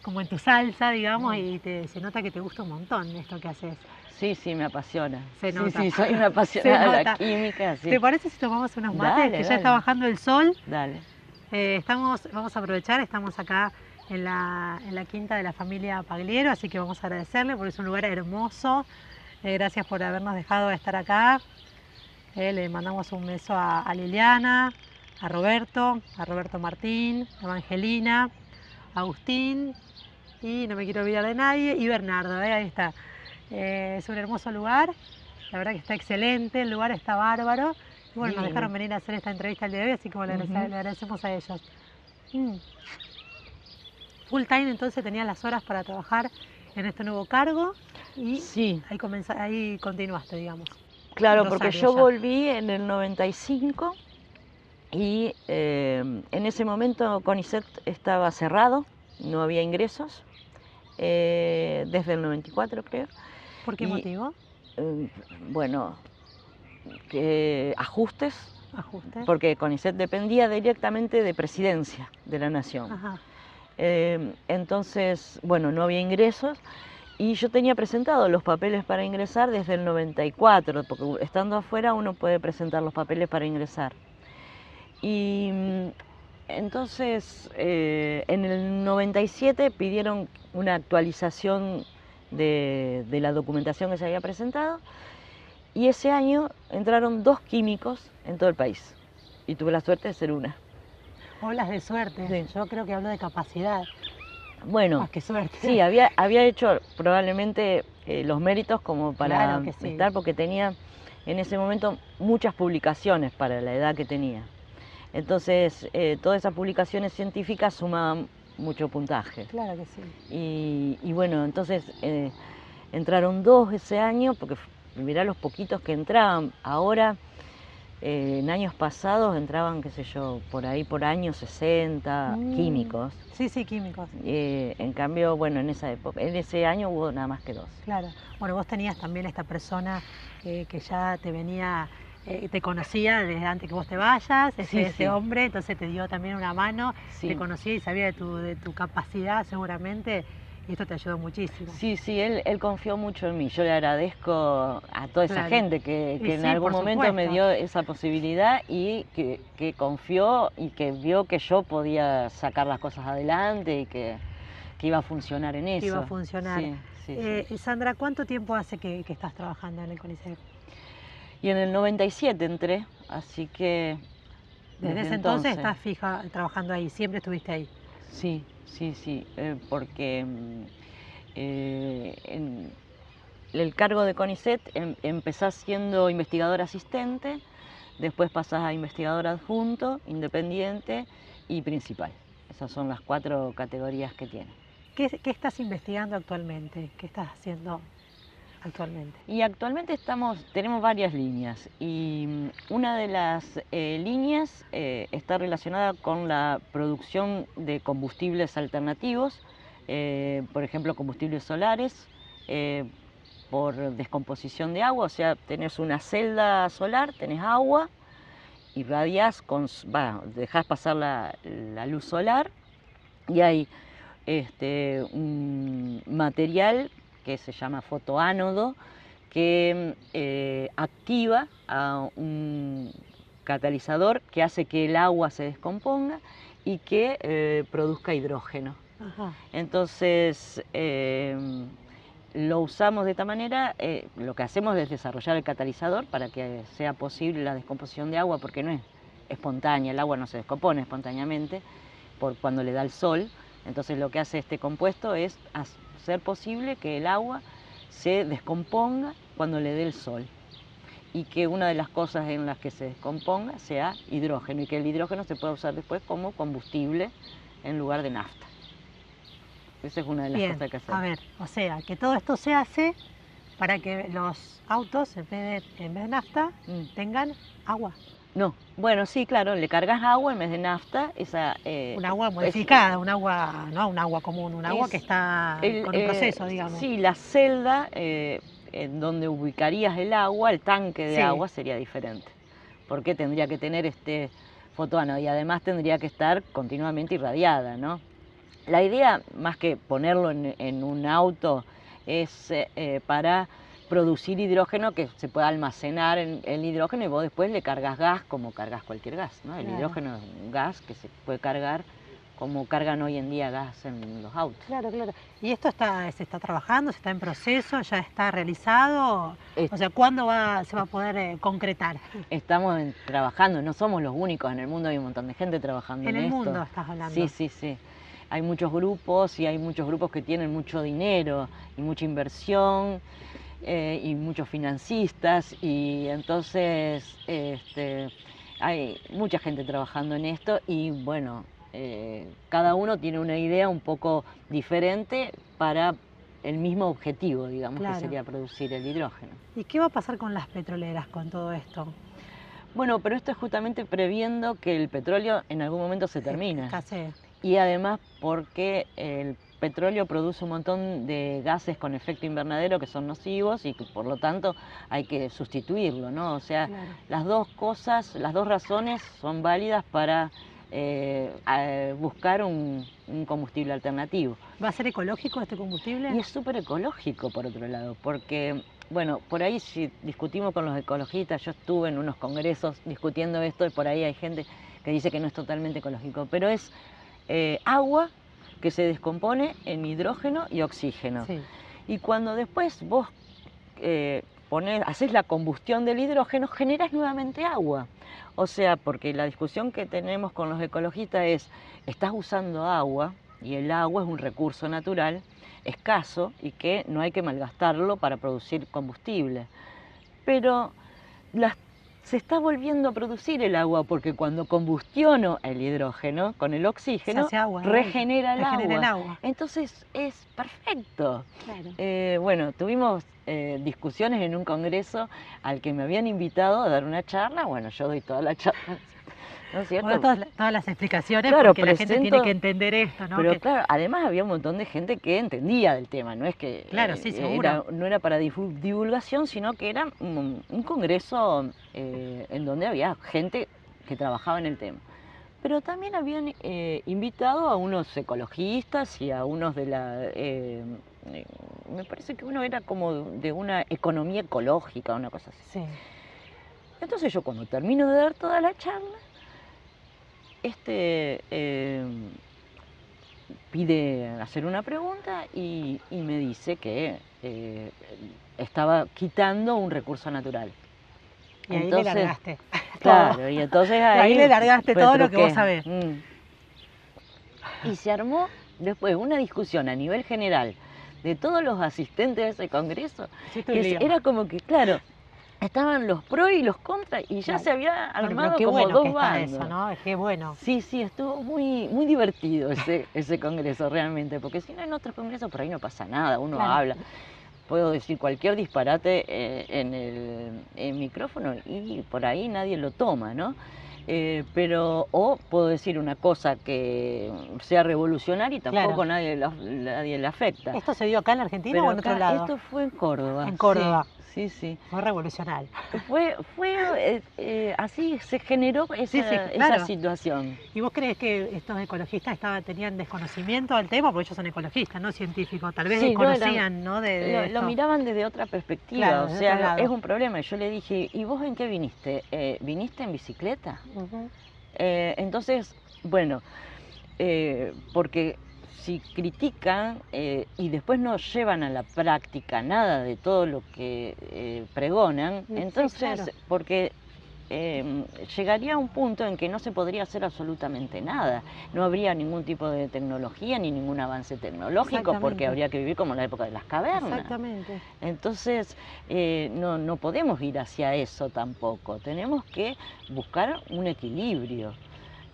como en tu salsa, digamos, y se nota que te gusta un montón esto que haces. Sí, me apasiona. Se nota. Sí, soy una apasionada Se de la nota. química. Sí. ¿Te parece si tomamos unos mates? Dale, Que ya dale. está bajando el sol. Dale. Vamos a aprovechar, estamos acá en la quinta de la familia Pagliero, así que vamos a agradecerle porque es un lugar hermoso. Gracias por habernos dejado estar acá. Le mandamos un beso a Liliana, a Roberto Martín, a Evangelina, a Agustín y no me quiero olvidar de nadie, y Bernardo, ahí está. Es un hermoso lugar, la verdad que está excelente, el lugar está bárbaro. Y bueno, nos dejaron venir a hacer esta entrevista el día de hoy, así que le agradecemos a ellos. Full time entonces tenías las horas para trabajar en este nuevo cargo y Sí. ahí continuaste, digamos. Claro, porque yo ya. volví en el 95 y en ese momento CONICET estaba cerrado, no había ingresos, desde el 94 creo. ¿Por qué motivo? Bueno, ajustes, Ajustes. porque CONICET dependía directamente de Presidencia de la Nación. Ajá. Entonces, bueno, no había ingresos y yo tenía presentado los papeles para ingresar desde el 94, porque estando afuera uno puede presentar los papeles para ingresar. Y entonces, en el 97 pidieron una actualización de la documentación que se había presentado y ese año entraron 2 químicos en todo el país y tuve la suerte de ser una. Hablas de suerte, Sí. yo creo que hablo de capacidad. Bueno, Más que suerte. sí, había hecho probablemente los méritos como para Claro que sí. estar, porque tenía en ese momento muchas publicaciones para la edad que tenía. Entonces, todas esas publicaciones científicas sumaban mucho puntaje. Claro que sí. Y bueno, entonces entraron 2 ese año, porque mirá los poquitos que entraban. Ahora, en años pasados entraban, qué sé yo, por ahí por año 60 químicos. Sí, sí, químicos. En cambio, bueno, en esa época, en ese año hubo nada más que 2. Claro. Bueno, vos tenías también esta persona que ya te venía, te conocía desde antes que vos te vayas, ese hombre, entonces te dio también una mano, Sí. te conocía y sabía de tu capacidad seguramente, y esto te ayudó muchísimo. Sí, sí, él confió mucho en mí. Yo le agradezco a toda esa Claro. gente que en Sí, algún por momento me supuesto. dio esa posibilidad y que confió y que vio que yo podía sacar las cosas adelante y que iba a funcionar en eso. Iba a funcionar. Sí, sí, sí. Sandra, ¿cuánto tiempo hace que estás trabajando en el CONICET? Y en el 97 entré, así que Desde ese entonces estás fija trabajando ahí, siempre estuviste ahí. Sí, sí, sí, porque en el cargo de CONICET empezás siendo investigador asistente, después pasás a investigador adjunto, independiente y principal. Esas son las 4 categorías que tiene. ¿Qué estás investigando actualmente? ¿Qué estás haciendo actualmente? Y actualmente tenemos varias líneas y una de las líneas está relacionada con la producción de combustibles alternativos, por ejemplo combustibles solares, por descomposición de agua, o sea, tenés una celda solar, tenés agua, irradiás, dejás pasar la luz solar y hay un material que se llama fotoánodo, que activa a un catalizador que hace que el agua se descomponga y que produzca hidrógeno. Ajá. Entonces, lo usamos de esta manera, lo que hacemos es desarrollar el catalizador para que sea posible la descomposición de agua, porque no es espontánea, el agua no se descompone espontáneamente cuando le da el sol. Entonces lo que hace este compuesto es hacer posible que el agua se descomponga cuando le dé el sol y que una de las cosas en las que se descomponga sea hidrógeno y que el hidrógeno se pueda usar después como combustible en lugar de nafta. Esa es una de las cosas que hacemos. A ver, o sea, que todo esto se hace para que los autos, en vez de nafta, tengan agua. No, bueno, sí, claro, le cargas agua en vez de nafta. Un agua modificada, un agua, no un agua común, un agua que está con un proceso, digamos. Sí, la celda en donde ubicarías el agua, el tanque de agua sería diferente, porque tendría que tener este fotoánodo y además tendría que estar continuamente irradiada, ¿no? La idea, más que ponerlo en un auto, es para producir hidrógeno que se pueda almacenar en el hidrógeno y vos después le cargas gas como cargas cualquier gas, ¿no? El hidrógeno es un gas que se puede cargar como cargan hoy en día gas en los autos. Claro, claro. ¿Y esto se está trabajando, se está en proceso, ya está realizado? Es- O sea, ¿cuándo se va a poder concretar? Estamos trabajando, no somos los únicos, en el mundo hay un montón de gente trabajando En en el esto. mundo estás hablando. Sí, sí, sí. Hay muchos grupos y hay muchos grupos que tienen mucho dinero y mucha inversión y muchos financistas y entonces hay mucha gente trabajando en esto y bueno, cada uno tiene una idea un poco diferente para el mismo objetivo, digamos, Claro. que sería producir el hidrógeno. ¿Y qué va a pasar con las petroleras con todo esto? Bueno, pero esto es justamente previendo que el petróleo en algún momento se termine. Escasee. Y además porque el petróleo produce un montón de gases con efecto invernadero que son nocivos y que por lo tanto hay que sustituirlo, ¿no? O sea, Claro. las dos cosas, las dos razones son válidas para buscar un combustible alternativo. ¿Va a ser ecológico este combustible? Y es súper ecológico, por otro lado, porque, bueno, por ahí si discutimos con los ecologistas, yo estuve en unos congresos discutiendo esto y por ahí hay gente que dice que no es totalmente ecológico, pero es agua que se descompone en hidrógeno y oxígeno. Sí. Y cuando después vos haces la combustión del hidrógeno, generas nuevamente agua. O sea, porque la discusión que tenemos con los ecologistas es, estás usando agua y el agua es un recurso natural escaso y que no hay que malgastarlo para producir combustible. Pero se está volviendo a producir el agua porque cuando combustiono el hidrógeno con el oxígeno, Se hace agua, ¿no? regenera el Regenera el agua. agua. Entonces es perfecto. Claro. Bueno, tuvimos discusiones en un congreso al que me habían invitado a dar una charla. Bueno, yo doy toda la charla, ¿no es cierto? Bueno, todas las explicaciones, Claro, porque la gente tiene que entender esto, ¿no? Pero claro, además había un montón de gente que entendía del tema, no es que Claro, sí, seguro. no era para divulgación, sino que era un congreso en donde había gente que trabajaba en el tema. Pero también habían invitado a unos ecologistas y a unos de me parece que uno era como de una economía ecológica, una cosa así. Sí. Entonces yo cuando termino de dar toda la charla, pide hacer una pregunta y me dice que estaba quitando un recurso natural. Y ahí le largaste. Claro, y entonces ahí le largaste fue todo lo que truqué. vos sabés. Y se armó después una discusión a nivel general de todos los asistentes de ese congreso, que era como que, claro, estaban los pros y los contras y ya Claro. se había armado Qué como bueno dos que está bandos. eso, ¿no? Qué bueno. Sí, sí, estuvo muy, muy divertido ese congreso realmente, porque si no en otros congresos por ahí no pasa nada, uno Claro. habla. Puedo decir cualquier disparate en el micrófono y por ahí nadie lo toma, ¿no? O puedo decir una cosa que sea revolucionaria y tampoco nadie le afecta. ¿Esto se dio acá en Argentina Pero o en otro acá, lado? esto fue en Córdoba. En Córdoba. Sí, sí. Fue revolucionario. Así se generó esa claro. situación. ¿Y vos crees que estos ecologistas tenían desconocimiento del tema? Porque ellos son ecologistas, no científicos. Tal vez Sí, desconocían, ¿no? Lo miraban desde otra perspectiva, Claro, o desde sea, otro lado. es un problema. Yo le dije, ¿y vos en qué viniste? ¿Viniste en bicicleta? Ujú. Entonces, bueno, porque si critican y después no llevan a la práctica nada de todo lo que pregonan, Sí, entonces, claro. porque llegaría a un punto en que no se podría hacer absolutamente nada, no habría ningún tipo de tecnología ni ningún avance tecnológico, porque Exactamente. habría que vivir como en la época de las cavernas. Exactamente. Entonces, no podemos ir hacia eso tampoco, tenemos que buscar un equilibrio.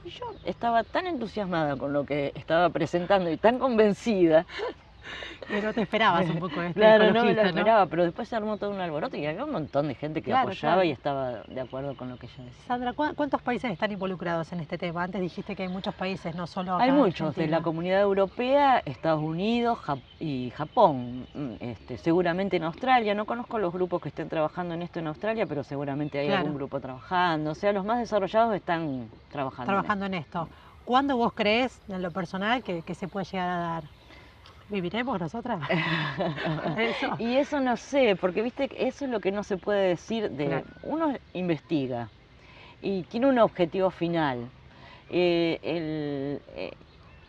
Y yo estaba tan entusiasmada con lo que estaba presentando y tan convencida. Pero te esperabas un poco de este Claro, no me lo ecologista, esperaba, pero después se armó todo un alboroto y había un montón de gente que Claro, apoyaba claro. y estaba de acuerdo con lo que yo decía. Sandra, ¿cuántos países están involucrados en este tema? Antes dijiste que hay muchos países, no solo acá Hay en muchos, de Argentina. la Comunidad Europea, Estados Unidos y Japón, seguramente en Australia. No conozco los grupos que estén trabajando en esto en Australia, pero seguramente hay Claro. algún grupo trabajando. O sea, los más desarrollados están trabajando. En esto. ¿Cuándo vos crees, en lo personal, que se puede llegar a dar? ¿Viviremos nosotras? Eso. Y eso no sé, porque viste, eso es lo que no se puede decir de... Claro. Uno investiga y tiene un objetivo final.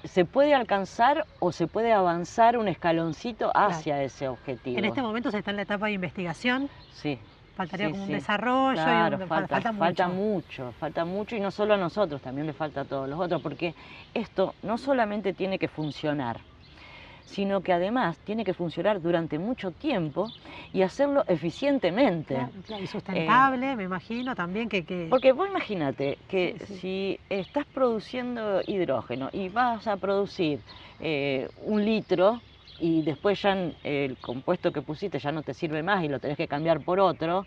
se puede alcanzar o se puede avanzar un escaloncito hacia ese objetivo. En este momento se está en la etapa de investigación. Sí. Faltaría Sí, como un sí. desarrollo. Claro, y falta mucho y no solo a nosotros, también le falta a todos los otros, porque esto no solamente tiene que funcionar, sino que además tiene que funcionar durante mucho tiempo y hacerlo eficientemente. Claro, y sustentable, me imagino también que... Porque vos imagínate que Sí, sí. si estás produciendo hidrógeno y vas a producir 1 litro y después ya el compuesto que pusiste ya no te sirve más y lo tenés que cambiar por otro,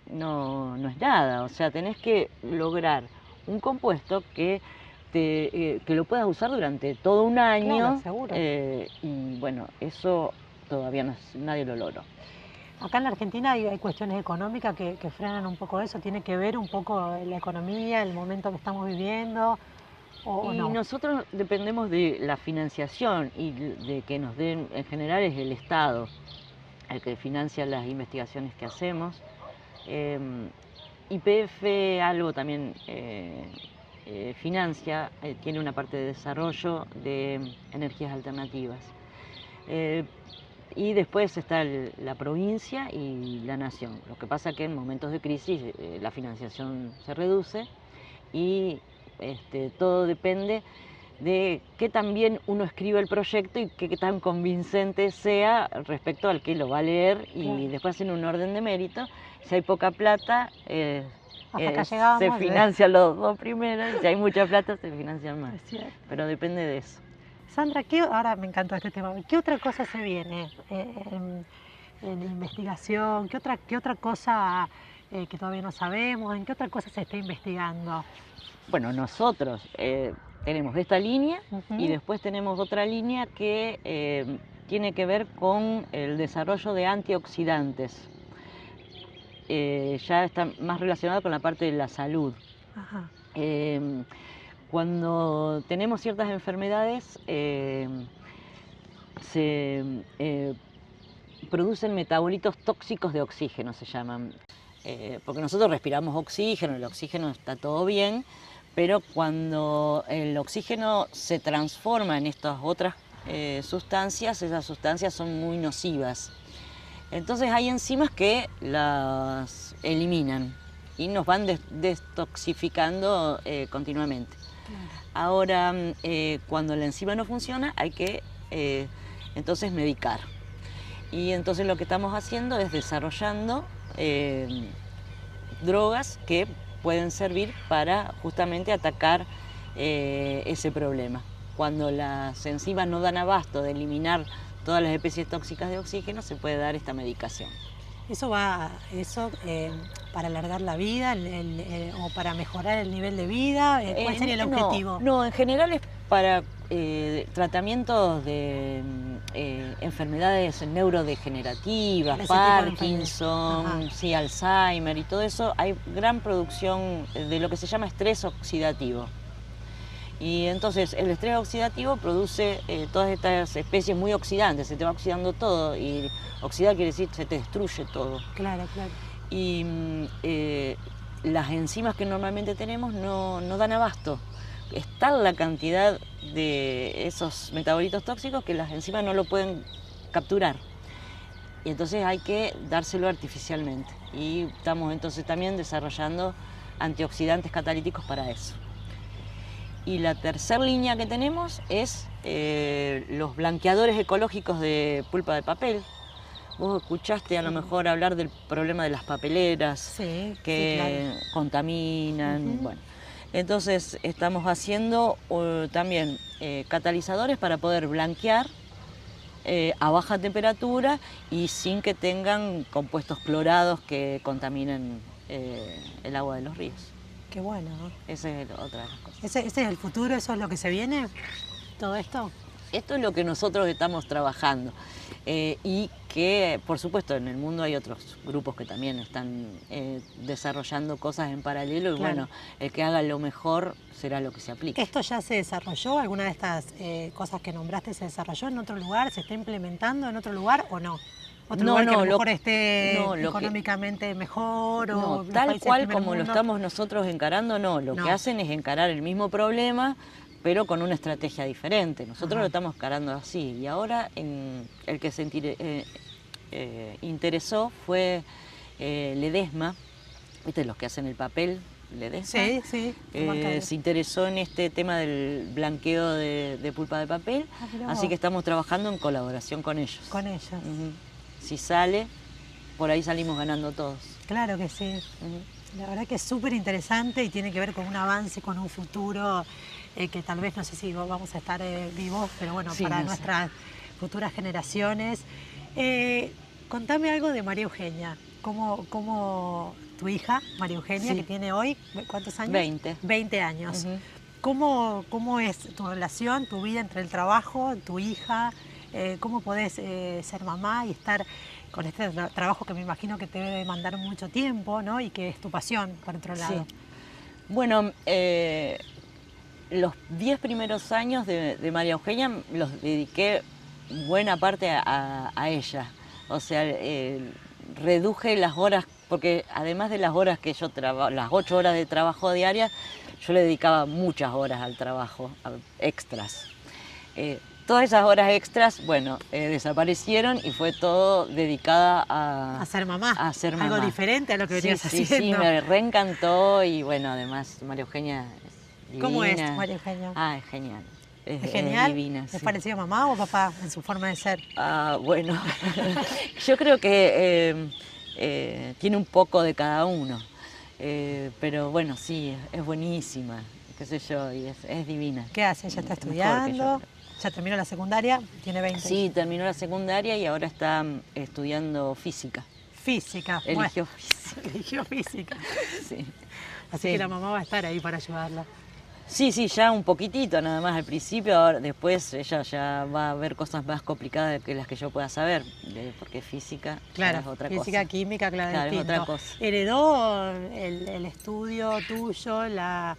no es nada. O sea, tenés que lograr un compuesto que lo puedas usar durante todo un año. Claro, seguro. Y bueno, eso todavía nadie lo logró. Acá en la Argentina hay cuestiones económicas que frenan un poco eso. ¿Tiene que ver un poco la economía, el momento que estamos viviendo? ¿O Y no? nosotros dependemos de la financiación y de que nos den, en general es el Estado el que financia las investigaciones que hacemos. YPF algo también financia, tiene una parte de desarrollo de energías alternativas. Y después está la provincia y la nación. Lo que pasa es que en momentos de crisis la financiación se reduce y todo depende de qué tan bien uno escribe el proyecto y qué tan convincente sea respecto al que lo va a leer y Claro. después hacen un orden de mérito. Si hay poca plata, Hasta acá llegamos, se financian los 2 primeros y si hay mucha plata se financian más. Es cierto. Pero depende de eso. Sandra, ahora me encantó este tema. ¿Qué otra cosa se viene en investigación? ¿Qué otra cosa que todavía no sabemos? ¿En qué otra cosa se está investigando? Bueno, nosotros tenemos esta línea Ujú. y después tenemos otra línea que tiene que ver con el desarrollo de antioxidantes. Ya está más relacionado con la parte de la salud. Ajá. Cuando tenemos ciertas enfermedades, se producen metabolitos tóxicos de oxígeno, se llaman. Porque nosotros respiramos oxígeno, el oxígeno está todo bien, pero cuando el oxígeno se transforma en estas otras sustancias, esas sustancias son muy nocivas. Entonces hay enzimas que las eliminan y nos van detoxificando continuamente. Claro. Ahora, cuando la enzima no funciona, hay que entonces medicar. Y entonces lo que estamos haciendo es desarrollando drogas que pueden servir para justamente atacar ese problema. Cuando las enzimas no dan abasto de eliminar todas las especies tóxicas de oxígeno, se puede dar esta medicación. ¿Eso para alargar la vida o para mejorar el nivel de vida? ¿Cuál sería el objetivo? No, en general es para tratamientos de enfermedades neurodegenerativas, Parkinson, sí, Alzheimer y todo eso. Hay gran producción de lo que se llama estrés oxidativo. Y entonces el estrés oxidativo produce todas estas especies muy oxidantes, se te va oxidando todo y oxidar quiere decir se te destruye todo. Claro, claro. Y las enzimas que normalmente tenemos no dan abasto. Es tal la cantidad de esos metabolitos tóxicos que las enzimas no lo pueden capturar. Y entonces hay que dárselo artificialmente. Y estamos entonces también desarrollando antioxidantes catalíticos para eso. Y la tercera línea que tenemos es los blanqueadores ecológicos de pulpa de papel. Vos escuchaste a lo mejor hablar del problema de las papeleras que contaminan. Bueno, entonces estamos haciendo también catalizadores para poder blanquear a baja temperatura y sin que tengan compuestos clorados que contaminen el agua de los ríos. Qué bueno, ¿no? Esa es otra de las cosas. ¿Ese es el futuro? ¿Eso es lo que se viene? ¿Todo esto? Esto es lo que nosotros estamos trabajando y que, por supuesto, en el mundo hay otros grupos que también están desarrollando cosas en paralelo y bueno, el que haga lo mejor será lo que se aplique. ¿Esto ya se desarrolló? ¿Alguna de estas cosas que nombraste se desarrolló en otro lugar? ¿Se está implementando en otro lugar o no? ¿Otro lugar que a lo mejor esté económicamente mejor? No, tal cual como lo estamos nosotros encarando, no. Lo que hacen es encarar el mismo problema, pero con una estrategia diferente. Nosotros lo estamos carando así. Y ahora el que se interesó fue Ledesma, ¿viste? Los que hacen el papel, Ledesma. Sí, sí. Se interesó en este tema del blanqueo de pulpa de papel, así que estamos trabajando en colaboración con ellos. Con ellos. Si sale, por ahí salimos ganando todos. Claro que sí. La verdad que es súper interesante y tiene que ver con un avance, con un futuro que tal vez, no sé si vamos a estar vivos, pero bueno, Sí, para no sé. nuestras futuras generaciones. Contame algo de María Eugenia. ¿Cómo tu hija, María Eugenia, Sí. que tiene hoy, ¿cuántos años? 20. 20 años. Ujú. ¿Cómo es tu relación, tu vida entre el trabajo, tu hija? ¿Cómo podés ser mamá y estar con este trabajo que me imagino que te debe demandar mucho tiempo, ¿no? Y que es tu pasión, por otro lado? Sí. Bueno, los 10 primeros años de María Eugenia los dediqué buena parte a ella. O sea, reduje las horas, porque además de las horas que yo trabajo, las 8 horas de trabajo diaria, yo le dedicaba muchas horas al trabajo, extras. Todas esas horas extras, bueno, desaparecieron y fue todo dedicada A ser mamá. a ser mamá. Algo diferente a lo que venías Sí, haciendo. me reencantó y bueno, además María Eugenia es divina. ¿Cómo es María Eugenia? Ah, es genial. ¿Es genial? Divina, ¿Es sí. parecido a mamá o papá en su forma de ser? Ah, bueno, yo creo que tiene un poco de cada uno, pero bueno, sí, es buenísima, qué sé yo, y es divina. ¿Qué hace? ¿Ya está Mejor que estudiando? yo. ¿Ya terminó la secundaria? Tiene 20. Sí, terminó la secundaria y ahora está estudiando física. Física. Eligió Bueno, física. eligió física. Sí. Así Sí. que la mamá va a estar ahí para ayudarla. Sí, ya un poquitito nada más al principio, ahora, después ella ya va a ver cosas más complicadas que las que yo pueda saber, porque física ya Claro, es otra física, cosa. química, claro, Claro, es distinto. otra cosa. ¿Heredó el estudio tuyo, la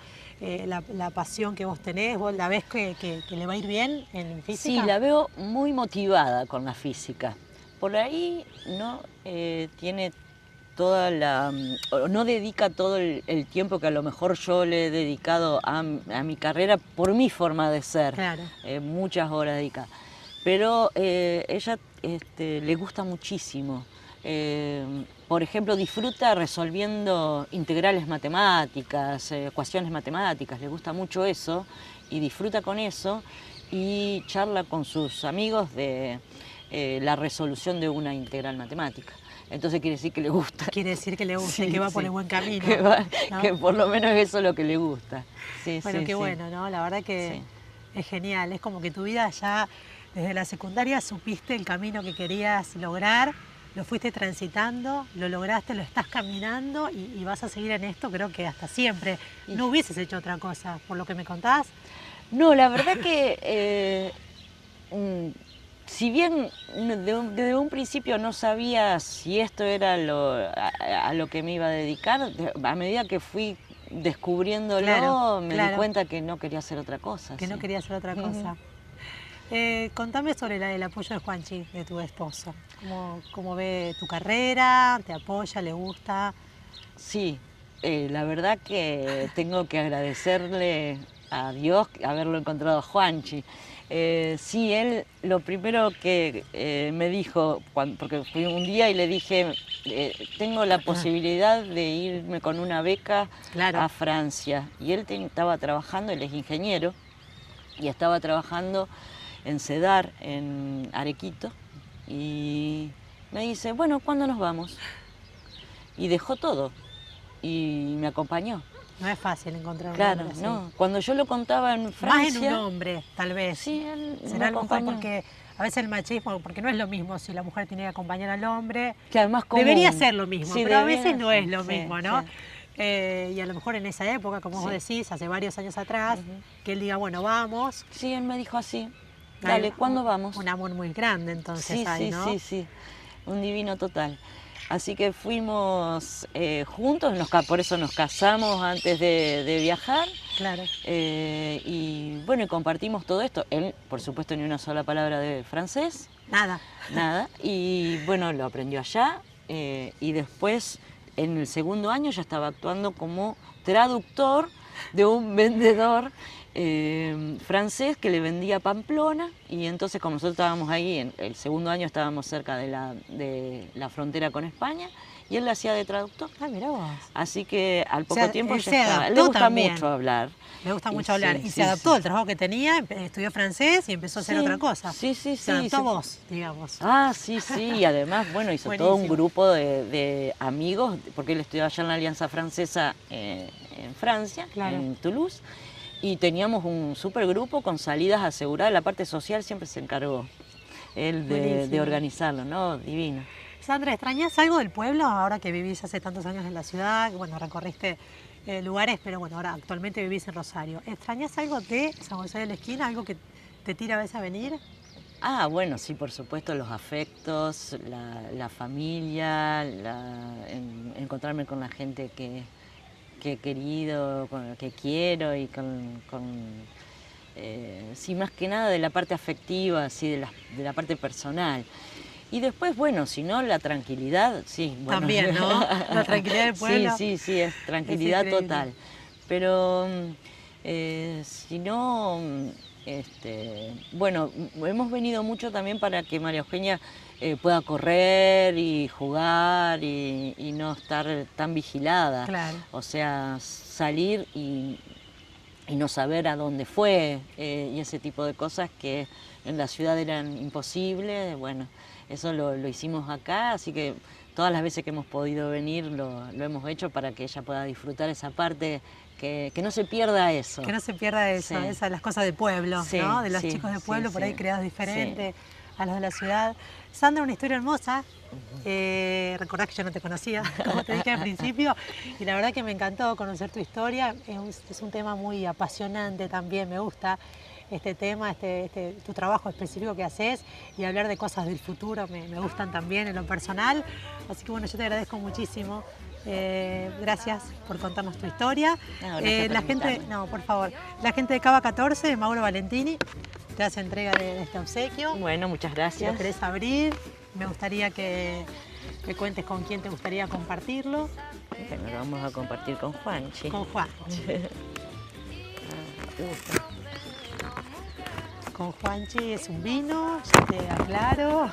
pasión que vos tenés? ¿Vos la ves que le va a ir bien en física? Sí, la veo muy motivada con la física. Por ahí no tiene toda no dedica todo el tiempo que a lo mejor yo le he dedicado a mi carrera por mi forma de ser. Claro. Muchas horas dedica. Pero ella le gusta muchísimo. Por ejemplo, disfruta resolviendo integrales matemáticas, ecuaciones matemáticas, le gusta mucho eso y disfruta con eso y charla con sus amigos de la resolución de una integral matemática. Entonces quiere decir que le gusta. Quiere decir que le gusta y Sí, que va sí. por el buen camino. ¿no? Que por lo menos eso es lo que le gusta. Sí, Bueno, sí, qué sí. bueno, ¿no? La verdad que es genial. Es como que tu vida ya desde la secundaria supiste el camino que querías lograr, lo fuiste transitando, lo lograste, lo estás caminando y vas a seguir en esto creo que hasta siempre. No hubieses hecho otra cosa, por lo que me contás. No, la verdad que si bien desde un principio no sabía si esto era a lo que me iba a dedicar, a medida que fui descubriéndolo Claro, me claro. di cuenta que no quería hacer otra cosa. Que no sí. querías hacer otra cosa. Contame sobre el apoyo de Juanchi, de tu esposo. ¿Cómo ve tu carrera? ¿Te apoya? ¿Le gusta? Sí, la verdad que tengo que agradecerle a Dios haberlo encontrado a Juanchi. Sí, él lo primero que me dijo, porque fui un día y le dije, tengo la posibilidad de irme con una beca Claro. a Francia. Y él estaba trabajando, él es ingeniero, y estaba trabajando en CEDAR, en Arequito, y me dice, bueno, ¿cuándo nos vamos? Y dejó todo y me acompañó. No es fácil encontrar un Claro, hombre así. no. Cuando yo lo contaba en Más Francia, en un hombre, tal vez. sí, él me Será a lo mejor acompañó. porque a veces el machismo, porque no es lo mismo si la mujer tiene que acompañar al hombre. Que además común. Debería ser lo mismo, Sí, pero a debería veces no ser, es lo sí, mismo, ¿no? sí. Y a lo mejor en esa época, como vos Sí. decís, hace varios años atrás, que él diga, bueno, vamos. Sí, él me dijo así. Dale, Hay ¿cuándo vamos? Un amor muy grande entonces Sí, ahí, sí, ¿no? sí, sí. Un divino total. Así que fuimos juntos, por eso nos casamos antes de viajar. Claro. Y bueno, y compartimos todo esto. Él, por supuesto, ni una sola palabra de francés, Nada. nada. Y bueno, lo aprendió allá. Y después, en el segundo año, ya estaba actuando como traductor de un vendedor francés que le vendía a Pamplona, y entonces como nosotros estábamos ahí, en el segundo año estábamos cerca de la frontera con España, y él le hacía de traductor. Ah, mirá vos. Así que al poco tiempo él ya se estaba. Le adaptó gusta también. mucho hablar. Le gusta mucho Y hablar. sí, Y sí, se adaptó sí. al trabajo que tenía, estudió francés y empezó a hacer Sí, otra cosa. sí, sí, Se adaptó sí, a se- vos, digamos. Ah, sí, sí, y además, bueno, hizo todo un Buenísimo. grupo de amigos, porque él estudió allá en la Alianza Francesa en Francia, Claro. en Toulouse, y teníamos un súper grupo con salidas aseguradas. La parte social siempre se encargó él de Buenísimo. organizarlo, ¿no? Divino. Sandra, ¿extrañas algo del pueblo ahora que vivís hace tantos años en la ciudad? Bueno, recorriste lugares, pero bueno, ahora actualmente vivís en Rosario. ¿Extrañas algo de San José de la Esquina? ¿Algo que te tira a veces a venir? Ah, bueno, sí, por supuesto, los afectos, la familia, encontrarme con la gente que he querido, que quiero, y sí, más que nada de la parte afectiva, sí, de la parte personal. Y después, bueno, si no, la tranquilidad, sí. Bueno. También, ¿no? La tranquilidad del pueblo. Sí, sí, sí, es tranquilidad increíble. total. Pero si no, bueno, hemos venido mucho también para que María Eugenia pueda correr y jugar y no estar tan vigilada. Claro. O sea, salir y no saber a dónde fue, y ese tipo de cosas que en la ciudad eran imposibles. Bueno, eso lo hicimos acá, así que todas las veces que hemos podido venir lo hemos hecho para que ella pueda disfrutar esa parte, que no se pierda eso. Que no se pierda eso, Sí. esas las cosas de pueblo, Sí, ¿no? De los sí, chicos de pueblo, sí, por ahí sí. creados diferentes a los de la ciudad. Sandra, una historia hermosa. Recordá que yo no te conocía, como te dije al principio, y la verdad que me encantó conocer tu historia. Es un tema muy apasionante también, me gusta este tema, tu trabajo específico que haces, y hablar de cosas del futuro me gustan también en lo personal. Así que bueno, yo te agradezco muchísimo. Gracias por contarnos tu historia. No, gracias por La gente, invitarme. no, por favor, la gente de Cava 14, Mauro Valentini, te hace entrega de este obsequio. Bueno, muchas Si gracias. lo querés abrir, me gustaría que me cuentes con quién te gustaría compartirlo. Bueno, lo vamos a compartir con Juanchi. Con Juan. Con Juanchi es un vino, ya te aclaro.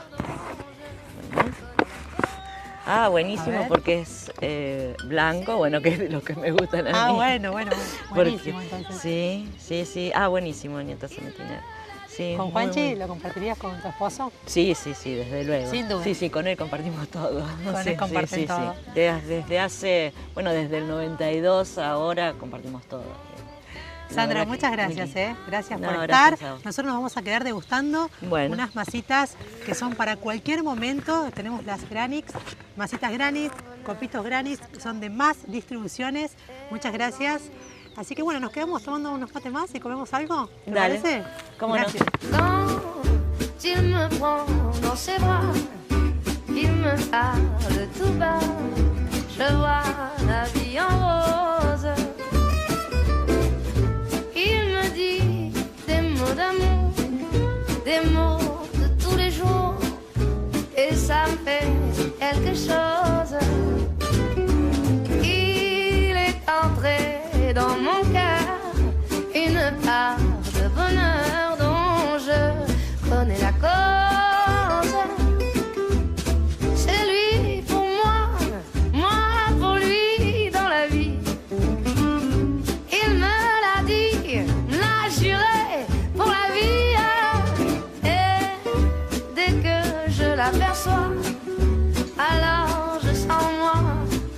Ah, A buenísimo, ver. porque es blanco, bueno, que es de los que me gustan a mí. Ah, bueno, buenísimo Porque- entonces. Sí, sí, sí. Ah, buenísimo, entonces me tiene. Sí, ¿Con muy, Juanchi muy- lo compartirías con tu esposo? Sí, sí, sí, desde luego. Sin duda. Sí, sí, con él compartimos todo. Con Sí, él comparten sí, sí, todo. sí. Desde hace, bueno, desde el 92 ahora compartimos todo. La Sandra, verdad que muchas muy gracias, lindo. gracias No, por gracias estar. a vos. Nosotros nos vamos a quedar degustando Bueno. unas masitas que son para cualquier momento. Tenemos las Granix, masitas Granix, copitos Granix, son de más distribuciones. Muchas gracias. Así que bueno, nos quedamos tomando unos mates más y comemos algo. ¿Te Dale. parece? ¿Cómo no? Gracias. Quand il me prend dans ses bras, il me parle tout bas, je vois la vie en rose. Il me dit des mots d'amour, des mots de tous les jours, et ça me fait quelque chose. Il est entré dans mon cœur une part de bonheur dont je connais la cause. C'est lui pour moi, moi pour lui dans la vie. Il me l'a dit, me l'a juré pour la vie. Et dès que je l'aperçois, alors je sens en moi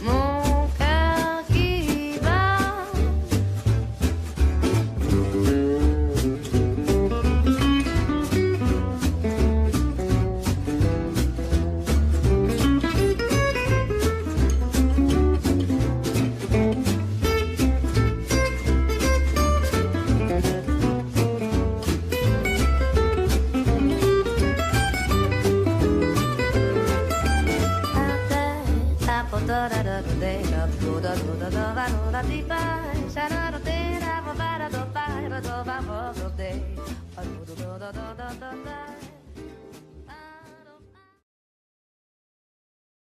mon cœur qui bat. Da